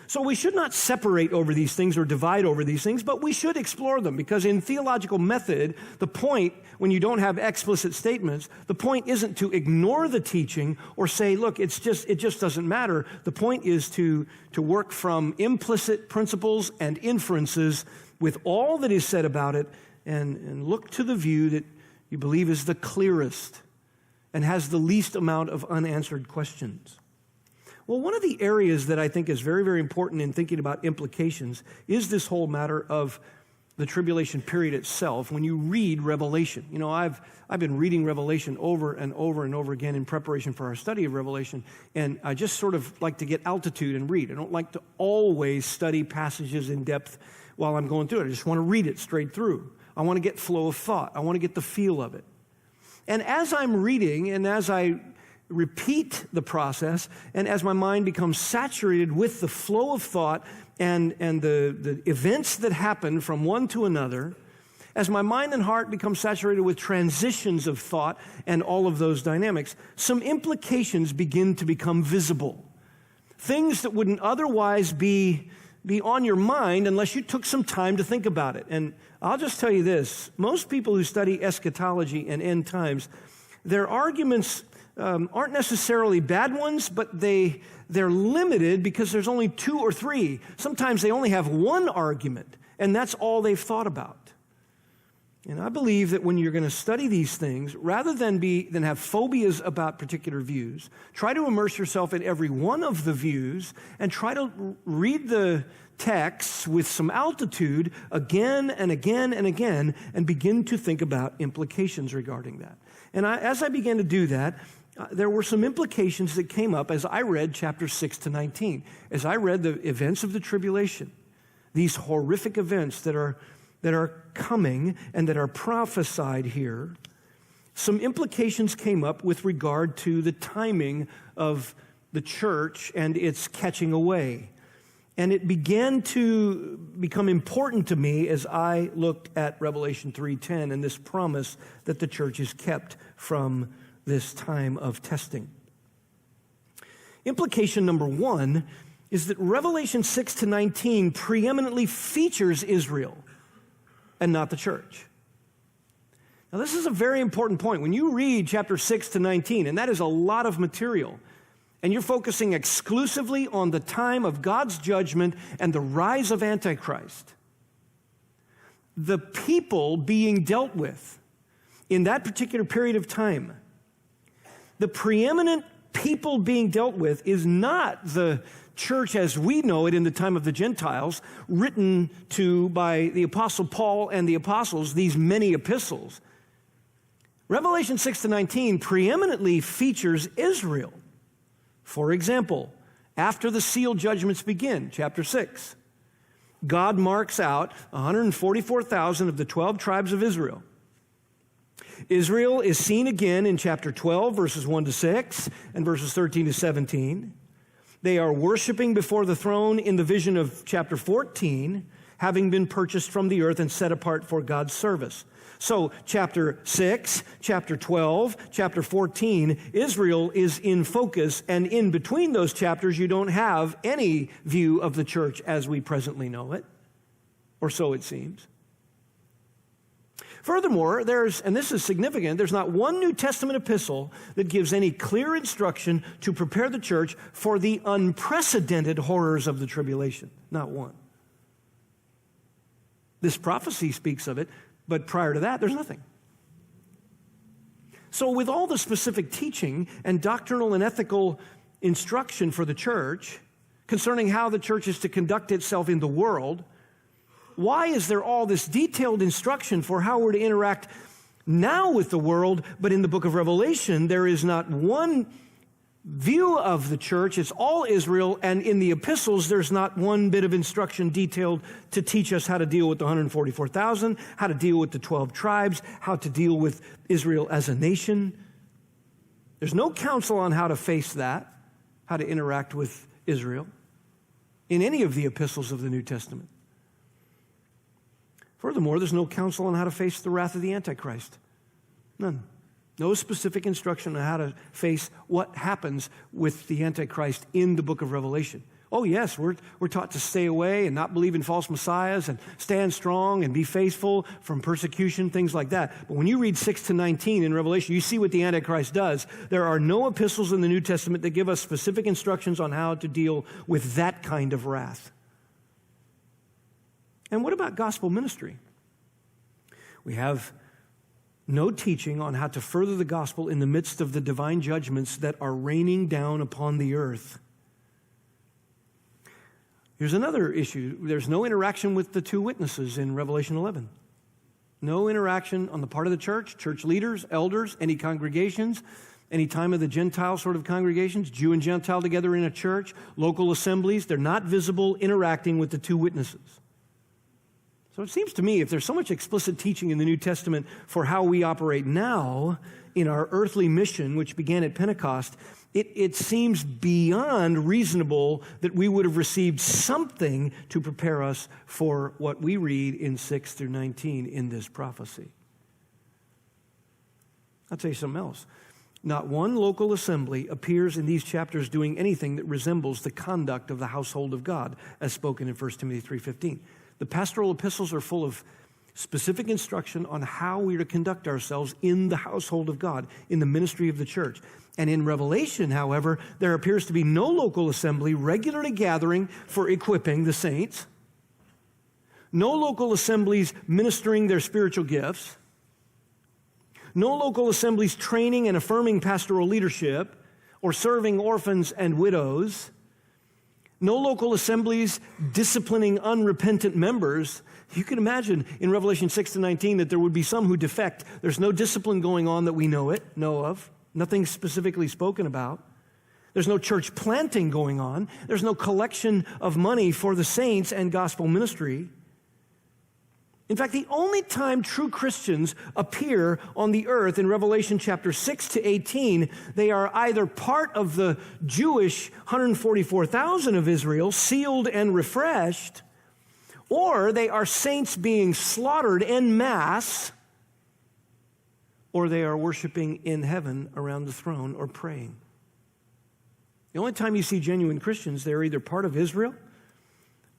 So we should not separate over these things or divide over these things, but we should explore them, because in theological method, the point, when you don't have explicit statements, the point isn't to ignore the teaching or say, look, it just doesn't matter. The point is to work from implicit principles and inferences with all that is said about it, and look to the view that you believe is the clearest and has the least amount of unanswered questions. Well, one of the areas that I think is very, very important in thinking about implications is this whole matter of the tribulation period itself. When you read Revelation, you know, I've been reading Revelation over and over and over again in preparation for our study of Revelation, and I just sort of like to get altitude and read. I don't like to always study passages in depth while I'm going through it. I just want to read it straight through. I want to get flow of thought. I want to get the feel of it. And as I'm reading and as I repeat the process, and as my mind becomes saturated with the flow of thought and the events that happen from one to another, as my mind and heart become saturated with transitions of thought and all of those dynamics, some implications begin to become visible. Things that wouldn't otherwise be on your mind unless you took some time to think about it. And I'll just tell you this, most people who study eschatology and end times, their arguments aren't necessarily bad ones, but they're limited because there's only two or three. Sometimes they only have one argument, and that's all they've thought about. And I believe that when you're going to study these things, rather than have phobias about particular views, try to immerse yourself in every one of the views and try to read the texts with some altitude again and again and again and begin to think about implications regarding that. And as I began to do that, there were some implications that came up as I read chapter 6 to 19, as I read the events of the tribulation, these horrific events that are coming and that are prophesied here. Some implications came up with regard to the timing of the church and its catching away. And it began to become important to me as I looked at Revelation 3:10 and this promise that the church is kept from this time of testing. Implication number one is that Revelation 6 to 19 preeminently features Israel and not the church. Now, this is a very important point. When you read chapter 6 to 19, and that is a lot of material, and you're focusing exclusively on the time of God's judgment and the rise of Antichrist, the people being dealt with in that particular period of time, the preeminent people being dealt with is not the church as we know it in the time of the Gentiles, written to by the Apostle Paul and the apostles, these many epistles. Revelation 6 to 19 preeminently features Israel. For example, after the seal judgments begin, chapter 6, God marks out 144,000 of the 12 tribes of Israel. Israel is seen again in chapter 12, verses 1 to 6, and verses 13 to 17. They are worshiping before the throne in the vision of chapter 14, having been purchased from the earth and set apart for God's service. So chapter 6, chapter 12, chapter 14, Israel is in focus, and in between those chapters you don't have any view of the church as we presently know it, or so it seems. Furthermore, and this is significant, there's not one New Testament epistle that gives any clear instruction to prepare the church for the unprecedented horrors of the tribulation. Not one. This prophecy speaks of it, but prior to that, there's nothing. So with all the specific teaching and doctrinal and ethical instruction for the church concerning how the church is to conduct itself in the world, why is there all this detailed instruction for how we're to interact now with the world, but in the book of Revelation, there is not one view of the church, it's all Israel, and in the epistles, there's not one bit of instruction detailed to teach us how to deal with the 144,000, how to deal with the 12 tribes, how to deal with Israel as a nation. There's no counsel on how to face that, how to interact with Israel in any of the epistles of the New Testament. Furthermore, there's no counsel on how to face the wrath of the Antichrist. None. No specific instruction on how to face what happens with the Antichrist in the book of Revelation. Oh, yes, we're taught to stay away and not believe in false messiahs and stand strong and be faithful from persecution, things like that. But when you read 6 to 19 in Revelation, you see what the Antichrist does. There are no epistles in the New Testament that give us specific instructions on how to deal with that kind of wrath. And what about gospel ministry? We have no teaching on how to further the gospel in the midst of the divine judgments that are raining down upon the earth. Here's another issue. There's no interaction with the two witnesses in Revelation 11. No interaction on the part of the church leaders, elders, any congregations, any time of the Gentile sort of congregations, Jew and Gentile together in a church, local assemblies. They're not visible interacting with the two witnesses. So it seems to me if there's so much explicit teaching in the New Testament for how we operate now in our earthly mission, which began at Pentecost, it seems beyond reasonable that we would have received something to prepare us for what we read in 6 through 19 in this prophecy. I'll tell you something else. Not one local assembly appears in these chapters doing anything that resembles the conduct of the household of God, as spoken in 1 Timothy 3:15. The pastoral epistles are full of specific instruction on how we are to conduct ourselves in the household of God, in the ministry of the church. And in Revelation, however, there appears to be no local assembly regularly gathering for equipping the saints, no local assemblies ministering their spiritual gifts, no local assemblies training and affirming pastoral leadership or serving orphans and widows, no local assemblies disciplining unrepentant members. You can imagine in Revelation 6 to 19 that there would be some who defect. There's no discipline going on that we know of. Nothing specifically spoken about. There's no church planting going on. There's no collection of money for the saints and gospel ministry. In fact, the only time true Christians appear on the earth in Revelation chapter 6 to 18, they are either part of the Jewish 144,000 of Israel, sealed and refreshed, or they are saints being slaughtered en masse, or they are worshiping in heaven around the throne or praying. The only time you see genuine Christians, they're either part of Israel,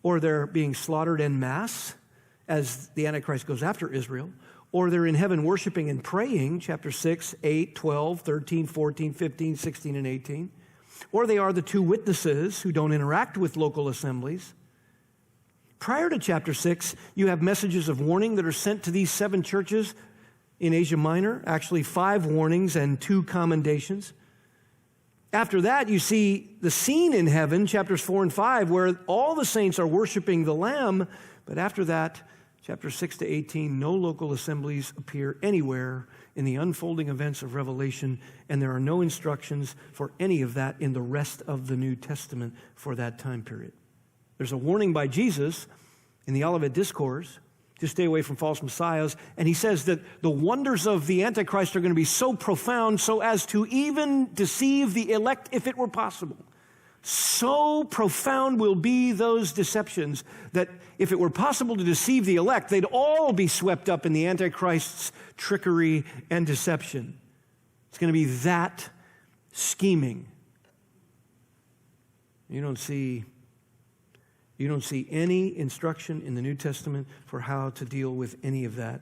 or they're being slaughtered en masse, as the Antichrist goes after Israel, or they're in heaven worshiping and praying, chapter 6, 8, 12, 13, 14, 15, 16, and 18. Or they are the two witnesses who don't interact with local assemblies. Prior to chapter 6, you have messages of warning that are sent to these 7 churches in Asia Minor, actually 5 warnings and 2 commendations. After that, you see the scene in heaven, chapters 4 and 5, where all the saints are worshiping the Lamb, but after that, chapters 6 to 18, no local assemblies appear anywhere in the unfolding events of Revelation, and there are no instructions for any of that in the rest of the New Testament for that time period. There's a warning by Jesus in the Olivet Discourse to stay away from false messiahs, and he says that the wonders of the Antichrist are going to be so profound so as to even deceive the elect if it were possible. So profound will be those deceptions that if it were possible to deceive the elect, they'd all be swept up in the Antichrist's trickery and deception. It's going to be that scheming. You don't see any instruction in the New Testament for how to deal with any of that.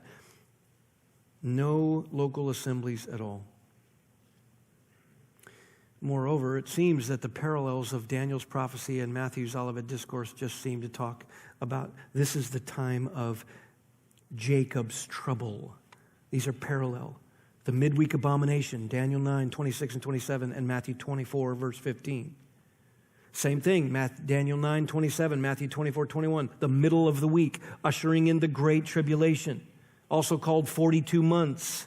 No local assemblies at all. Moreover, it seems that the parallels of Daniel's prophecy and Matthew's Olivet Discourse just seem to talk about this is the time of Jacob's trouble. These are parallel. The midweek abomination, Daniel 9, 26 and 27, and Matthew 24, verse 15. Same thing, Daniel 9, 27, Matthew 24, 21. The middle of the week, ushering in the Great Tribulation, also called 42 months.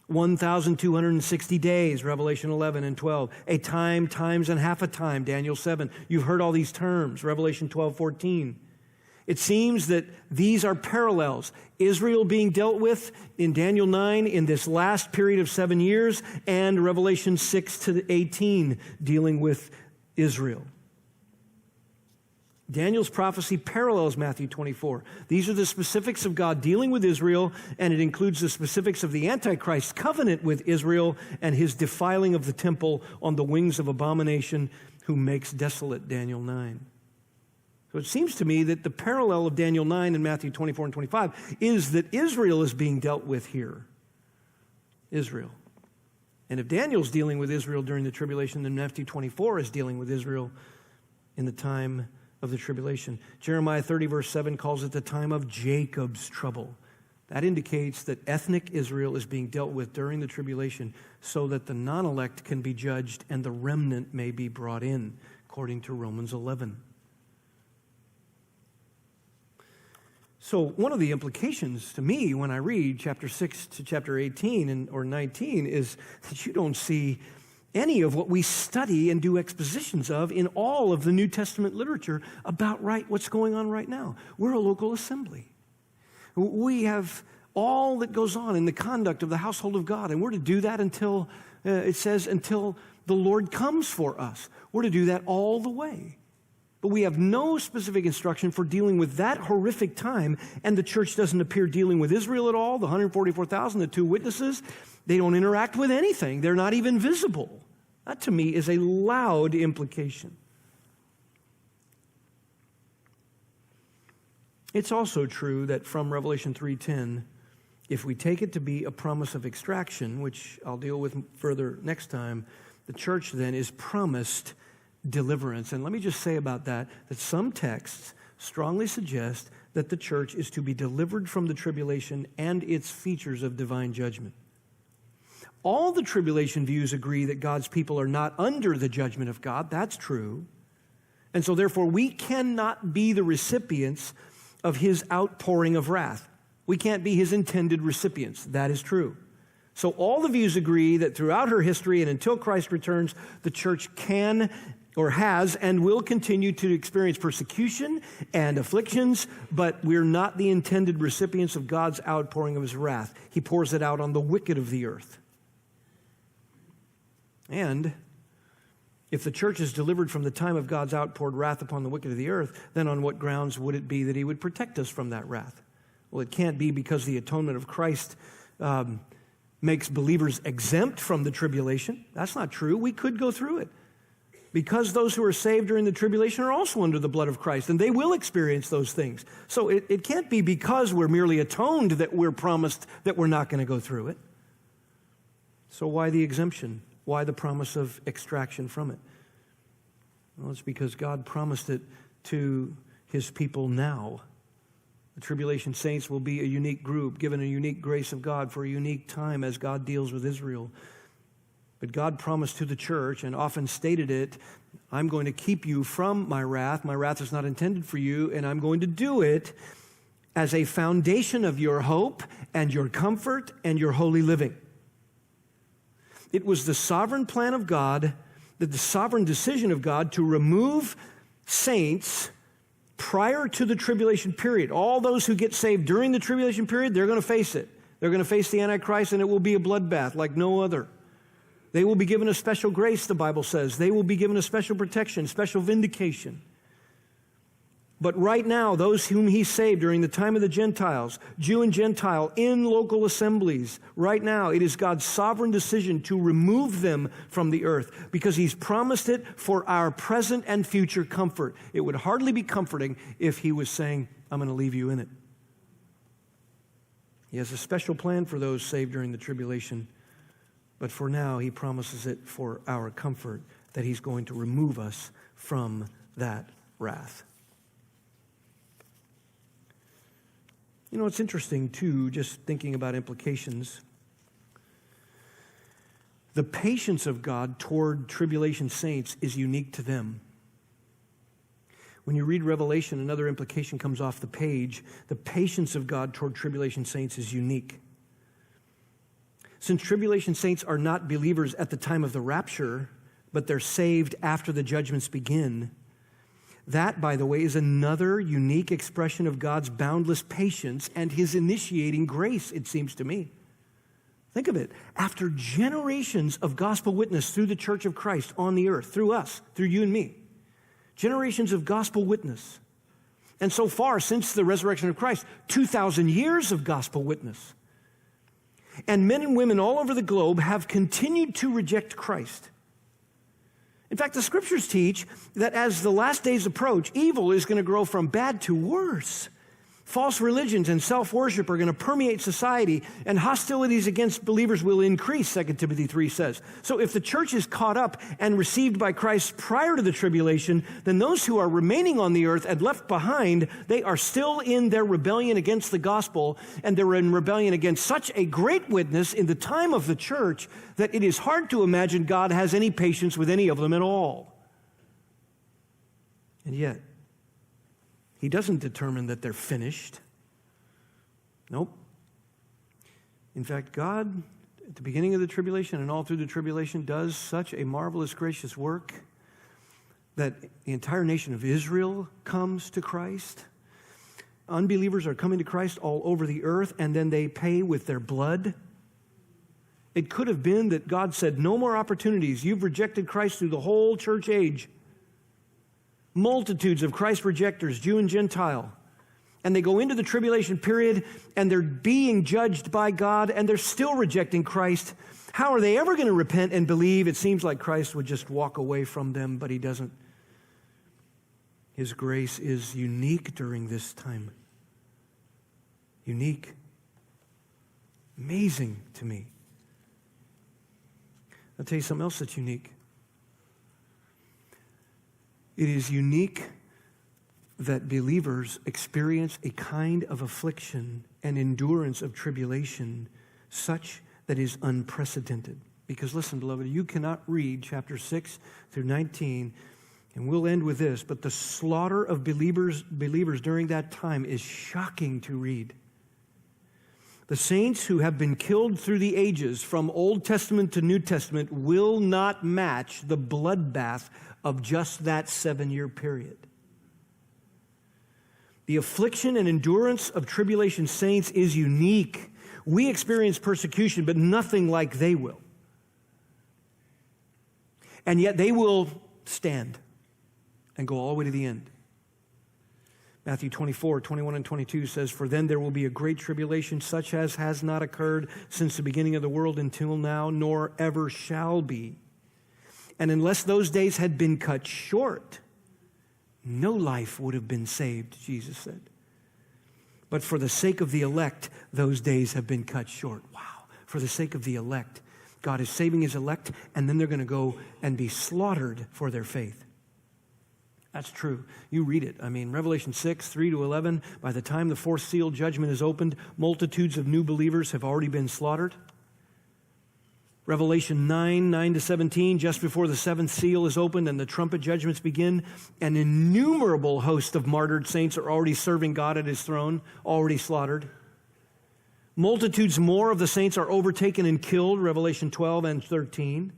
1,260 days, Revelation 11 and 12. A time, times, and half a time, Daniel 7. You've heard all these terms, Revelation 12, 14. It seems that these are parallels. Israel being dealt with in Daniel 9 in this last period of 7 years, and Revelation 6 to 18 dealing with Israel. Daniel's prophecy parallels Matthew 24. These are the specifics of God dealing with Israel, and it includes the specifics of the Antichrist's covenant with Israel and his defiling of the temple on the wings of abomination who makes desolate, Daniel 9. So it seems to me that the parallel of Daniel 9 and Matthew 24 and 25 is that Israel is being dealt with here. Israel. And if Daniel's dealing with Israel during the tribulation, then Matthew 24 is dealing with Israel in the time of the tribulation. Jeremiah 30 verse 7 calls it the time of Jacob's trouble. That indicates that ethnic Israel is being dealt with during the tribulation so that the non-elect can be judged and the remnant may be brought in, according to Romans 11. So one of the implications to me when I read chapter 6 to chapter 18 or 19 is that you don't see any of what we study and do expositions of in all of the New Testament literature about what's going on right now. We're a local assembly. We have all that goes on in the conduct of the household of God, and we're to do that until, it says, until the Lord comes for us. We're to do that all the way. But we have no specific instruction for dealing with that horrific time, and the church doesn't appear dealing with Israel at all, the 144,000, the two witnesses. They don't interact with anything. They're not even visible. That, to me, is a loud implication. It's also true that from Revelation 3:10, if we take it to be a promise of extraction, which I'll deal with further next time, the church then is promised deliverance. And let me just say about that some texts strongly suggest that the church is to be delivered from the tribulation and its features of divine judgment. All the tribulation views agree that God's people are not under the judgment of God. That's true. And so therefore we cannot be the recipients of his outpouring of wrath. We can't be his intended recipients. That is true. So all the views agree that throughout her history and until Christ returns, the church can or has and will continue to experience persecution and afflictions, but we're not the intended recipients of God's outpouring of his wrath. He pours it out on the wicked of the earth. And if the church is delivered from the time of God's outpoured wrath upon the wicked of the earth, then on what grounds would it be that he would protect us from that wrath? Well, it can't be because the atonement of Christ makes believers exempt from the tribulation. That's not true. We could go through it. Because those who are saved during the tribulation are also under the blood of Christ, and they will experience those things. So it can't be because we're merely atoned that we're promised that we're not going to go through it. So why the exemption? Why the promise of extraction from it? Well, it's because God promised it to his people now. The tribulation saints will be a unique group, given a unique grace of God for a unique time as God deals with Israel. But God promised to the church, and often stated it, I'm going to keep you from my wrath. My wrath is not intended for you, and I'm going to do it as a foundation of your hope and your comfort and your holy living. It was the sovereign plan of God, the sovereign decision of God to remove saints prior to the tribulation period. All those who get saved during the tribulation period, they're going to face it. They're going to face the Antichrist, and it will be a bloodbath like no other. They will be given a special grace, the Bible says. They will be given a special protection, special vindication. But right now, those whom he saved during the time of the Gentiles, Jew and Gentile, in local assemblies, right now, it is God's sovereign decision to remove them from the earth because he's promised it for our present and future comfort. It would hardly be comforting if he was saying, I'm going to leave you in it. He has a special plan for those saved during the tribulation, but for now, he promises it for our comfort that he's going to remove us from that wrath. You know, it's interesting, too, just thinking about implications. The patience of God toward tribulation saints is unique to them. When you read Revelation, another implication comes off the page. The patience of God toward tribulation saints is unique. Since tribulation saints are not believers at the time of the rapture, but they're saved after the judgments begin, that, by the way, is another unique expression of God's boundless patience and his initiating grace, it seems to me. Think of it. After generations of gospel witness through the church of Christ on the earth, through us, through you and me, generations of gospel witness, and so far since the resurrection of Christ, 2,000 years of gospel witness, and men and women all over the globe have continued to reject Christ. In fact, the scriptures teach that as the last days approach, evil is going to grow from bad to worse. False religions and self-worship are going to permeate society, and hostilities against believers will increase, 2 Timothy 3 says. So if the church is caught up and received by Christ prior to the tribulation, then those who are remaining on the earth and left behind, they are still in their rebellion against the gospel, and they're in rebellion against such a great witness in the time of the church that it is hard to imagine God has any patience with any of them at all. And yet, he doesn't determine that they're finished. Nope. In fact, God, at the beginning of the tribulation and all through the tribulation, does such a marvelous, gracious work that the entire nation of Israel comes to Christ. Unbelievers are coming to Christ all over the earth, and then they pay with their blood. It could have been that God said, no more opportunities. You've rejected Christ through the whole church age. Multitudes of Christ rejectors, Jew and Gentile. And they go into the tribulation period, and they're being judged by God, and they're still rejecting Christ. How are they ever going to repent and believe? It seems like Christ would just walk away from them, but he doesn't. His grace is unique during this time. Unique. Amazing to me. I'll tell you something else that's unique. It is unique that believers experience a kind of affliction and endurance of tribulation such that is unprecedented. Because listen, beloved, you cannot read chapter 6 through 19, and we'll end with this, but the slaughter of believers during that time is shocking to read. The saints who have been killed through the ages from Old Testament to New Testament will not match the bloodbath of just that 7-year period. The affliction and endurance of tribulation saints is unique. We experience persecution, but nothing like they will. And yet they will stand and go all the way to the end. Matthew 24, 21 and 22 says, "For then there will be a great tribulation, such as has not occurred since the beginning of the world until now, nor ever shall be. And unless those days had been cut short, no life would have been saved," Jesus said. "But for the sake of the elect, those days have been cut short." Wow. For the sake of the elect. God is saving his elect, and then they're going to go and be slaughtered for their faith. That's true. You read it. I mean, Revelation 6, 3 to 11, by the time the fourth seal judgment is opened, multitudes of new believers have already been slaughtered. Revelation 9, 9 to 17, just before the seventh seal is opened and the trumpet judgments begin, an innumerable host of martyred saints are already serving God at his throne, already slaughtered. Multitudes more of the saints are overtaken and killed, Revelation 12 and 13.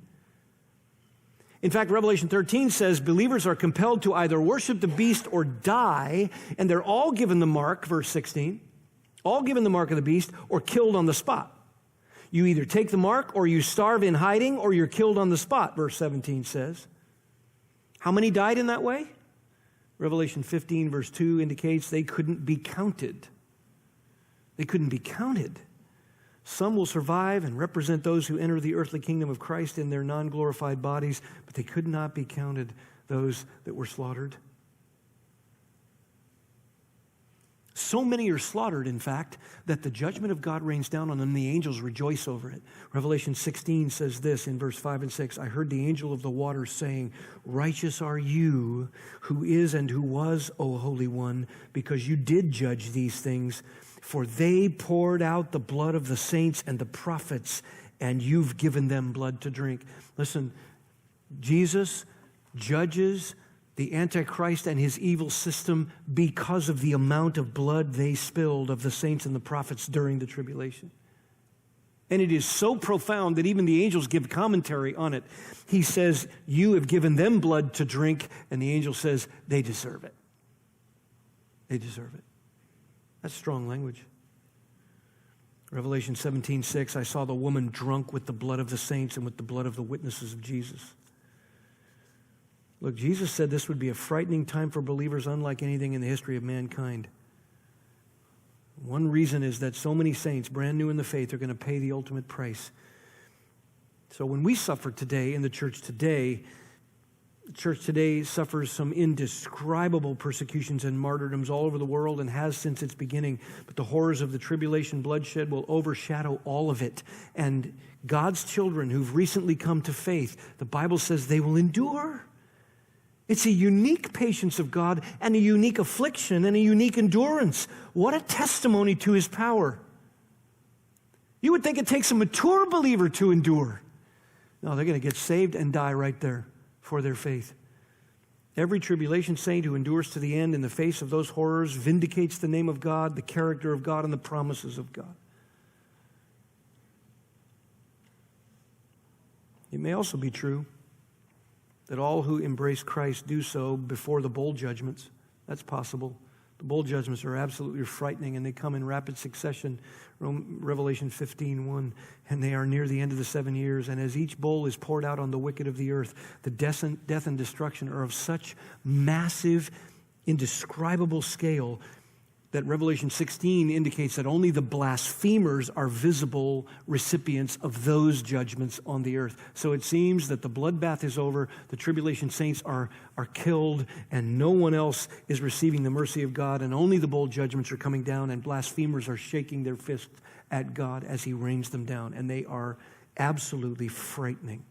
In fact, Revelation 13 says believers are compelled to either worship the beast or die, and they're all given the mark, verse 16, all given the mark of the beast or killed on the spot. You either take the mark, or you starve in hiding, or you're killed on the spot, verse 17 says. How many died in that way? Revelation 15, verse 2 indicates they couldn't be counted. They couldn't be counted. Some will survive and represent those who enter the earthly kingdom of Christ in their non-glorified bodies, but they could not be counted, those that were slaughtered. So many are slaughtered, in fact, that the judgment of God rains down on them. The angels rejoice over it. Revelation 16 says this in verse 5 and 6, I heard the angel of the waters saying, righteous are you, who is and who was, O Holy One, because you did judge these things. For they poured out the blood of the saints and the prophets, and you've given them blood to drink. Listen, Jesus judges the Antichrist and his evil system because of the amount of blood they spilled of the saints and the prophets during the tribulation. And it is so profound that even the angels give commentary on it. He says, you have given them blood to drink, and the angel says, they deserve it. They deserve it. That's strong language. Revelation 17:6, I saw the woman drunk with the blood of the saints and with the blood of the witnesses of Jesus. Look, Jesus said this would be a frightening time for believers unlike anything in the history of mankind. One reason is that so many saints, brand new in the faith, are going to pay the ultimate price. So when we suffer today in the church today suffers some indescribable persecutions and martyrdoms all over the world and has since its beginning. But the horrors of the tribulation bloodshed will overshadow all of it. And God's children who've recently come to faith, the Bible says they will endure. It's a unique patience of God and a unique affliction and a unique endurance. What a testimony to his power. You would think it takes a mature believer to endure. No, they're going to get saved and die right there for their faith. Every tribulation saint who endures to the end in the face of those horrors vindicates the name of God, the character of God, and the promises of God. It may also be true that all who embrace Christ do so before the bowl judgments. That's possible. The bowl judgments are absolutely frightening, and they come in rapid succession. Revelation 15:1, and they are near the end of the 7 years. And as each bowl is poured out on the wicked of the earth, the death and destruction are of such massive, indescribable scale that Revelation 16 indicates that only the blasphemers are visible recipients of those judgments on the earth. So it seems that the bloodbath is over, the tribulation saints are killed, and no one else is receiving the mercy of God, and only the bowl judgments are coming down, and blasphemers are shaking their fists at God as he rains them down, and they are absolutely frightening.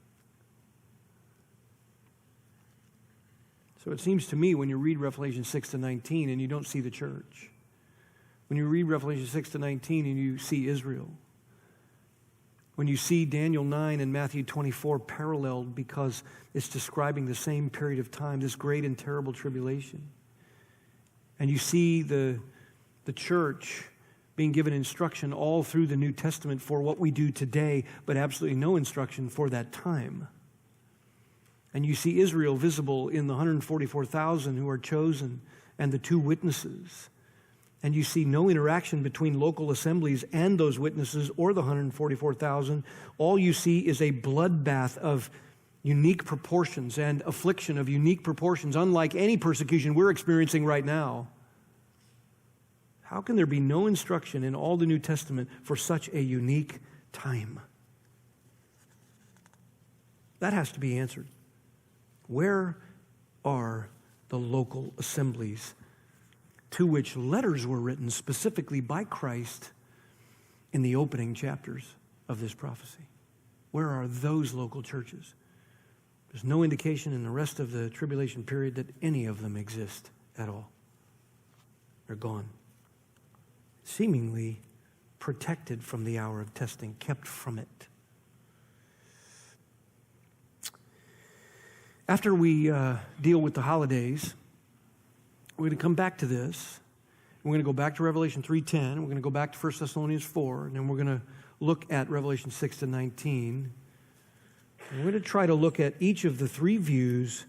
So it seems to me when you read Revelation 6 to 19 and you don't see the church, when you read Revelation 6 to 19 and you see Israel, when you see Daniel 9 and Matthew 24 paralleled because it's describing the same period of time, this great and terrible tribulation, and you see the church being given instruction all through the New Testament for what we do today, but absolutely no instruction for that time, and you see Israel visible in the 144,000 who are chosen and the two witnesses, and you see no interaction between local assemblies and those witnesses or the 144,000. All you see is a bloodbath of unique proportions and affliction of unique proportions, unlike any persecution we're experiencing right now. How can there be no instruction in all the New Testament for such a unique time? That has to be answered. Where are the local assemblies to which letters were written specifically by Christ in the opening chapters of this prophecy? Where are those local churches? There's no indication in the rest of the tribulation period that any of them exist at all. They're gone. Seemingly protected from the hour of testing, kept from it. After we deal with the holidays, we're going to come back to this. We're going to go back to Revelation 3:10. We're going to go back to 1 Thessalonians 4. And then we're going to look at Revelation 6 to 19. And we're going to try to look at each of the three views.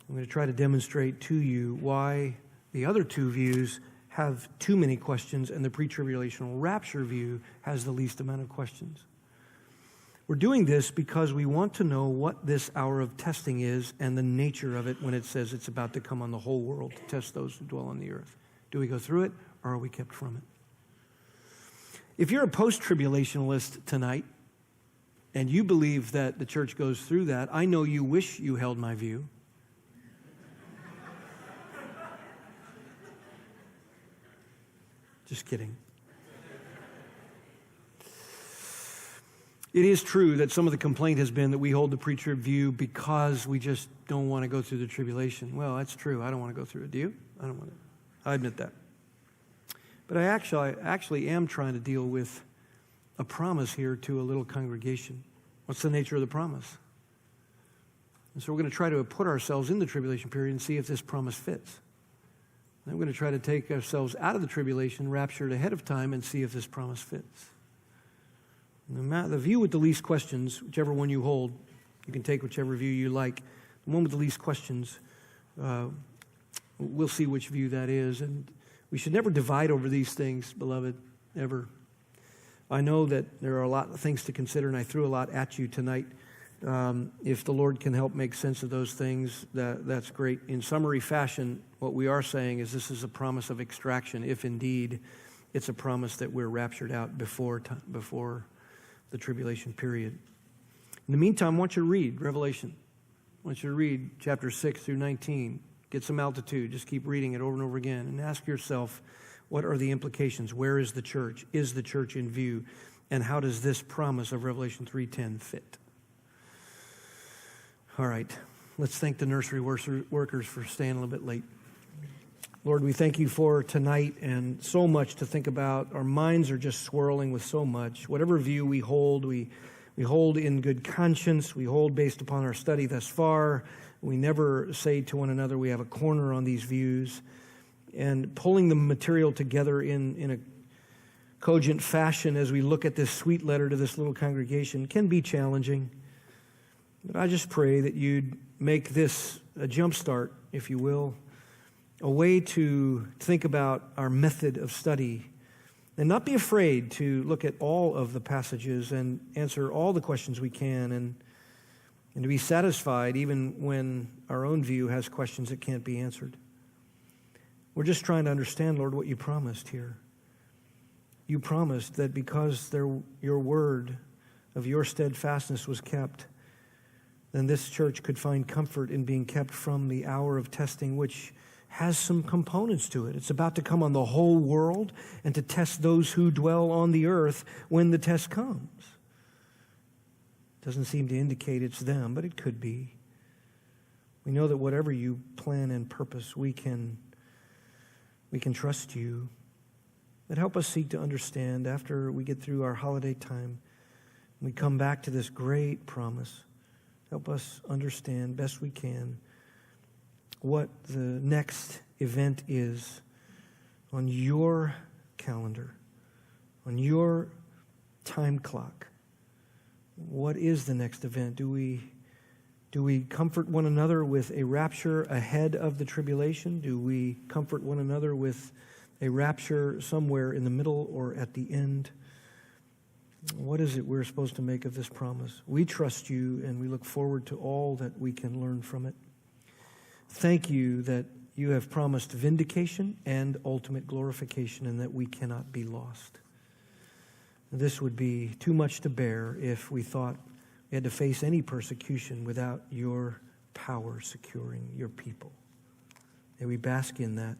I'm going to try to demonstrate to you why the other two views have too many questions, and the pre-tribulational rapture view has the least amount of questions. We're doing this because we want to know what this hour of testing is and the nature of it when it says it's about to come on the whole world to test those who dwell on the earth. Do we go through it, or are we kept from it? If you're a post-tribulationalist tonight, and you believe that the church goes through that, I know you wish you held my view. Just kidding. It is true that some of the complaint has been that we hold the pre-trib view because we just don't want to go through the tribulation. Well, that's true. I don't want to go through it. Do you? I don't want to. I admit that. But I actually am trying to deal with a promise here to a little congregation. What's the nature of the promise? And so we're going to try to put ourselves in the tribulation period and see if this promise fits. And we're going to try to take ourselves out of the tribulation, raptured ahead of time, and see if this promise fits. The view with the least questions, whichever one you hold, you can take whichever view you like. The one with the least questions, we'll see which view that is. And we should never divide over these things, beloved, ever. I know that there are a lot of things to consider, and I threw a lot at you tonight. If the Lord can help make sense of those things, that's great. In summary fashion, what we are saying is this is a promise of extraction, if indeed it's a promise that we're raptured out before the tribulation period. In the meantime, I want you to read Revelation. I want you to read chapter 6 through 19. Get some altitude. Just keep reading it over and over again. And ask yourself, what are the implications? Where is the church? Is the church in view? And how does this promise of Revelation 3:10 fit? All right. Let's thank the nursery workers for staying a little bit late. Lord, we thank you for tonight and so much to think about. Our minds are just swirling with so much. Whatever view we hold in good conscience. We hold based upon our study thus far. We never say to one another we have a corner on these views. And pulling the material together in a cogent fashion as we look at this sweet letter to this little congregation can be challenging. But I just pray that you'd make this a jump start, if you will, a way to think about our method of study and not be afraid to look at all of the passages and answer all the questions we can and to be satisfied even when our own view has questions that can't be answered. We're just trying to understand, Lord, what you promised here. You promised that because your word of your steadfastness was kept, then this church could find comfort in being kept from the hour of testing, which has some components to it. It's about to come on the whole world and to test those who dwell on the earth when the test comes. Doesn't seem to indicate it's them, but it could be. We know that whatever you plan and purpose, we can trust you. But help us seek to understand after we get through our holiday time, we come back to this great promise. Help us understand best we can what the next event is on your calendar, on your time clock. What is the next event? Do we comfort one another with a rapture ahead of the tribulation? Do we comfort one another with a rapture somewhere in the middle or at the end? What is it we're supposed to make of this promise? We trust you, and we look forward to all that we can learn from it. Thank you that you have promised vindication and ultimate glorification, and that we cannot be lost. This would be too much to bear if we thought we had to face any persecution without your power securing your people. May we bask in that.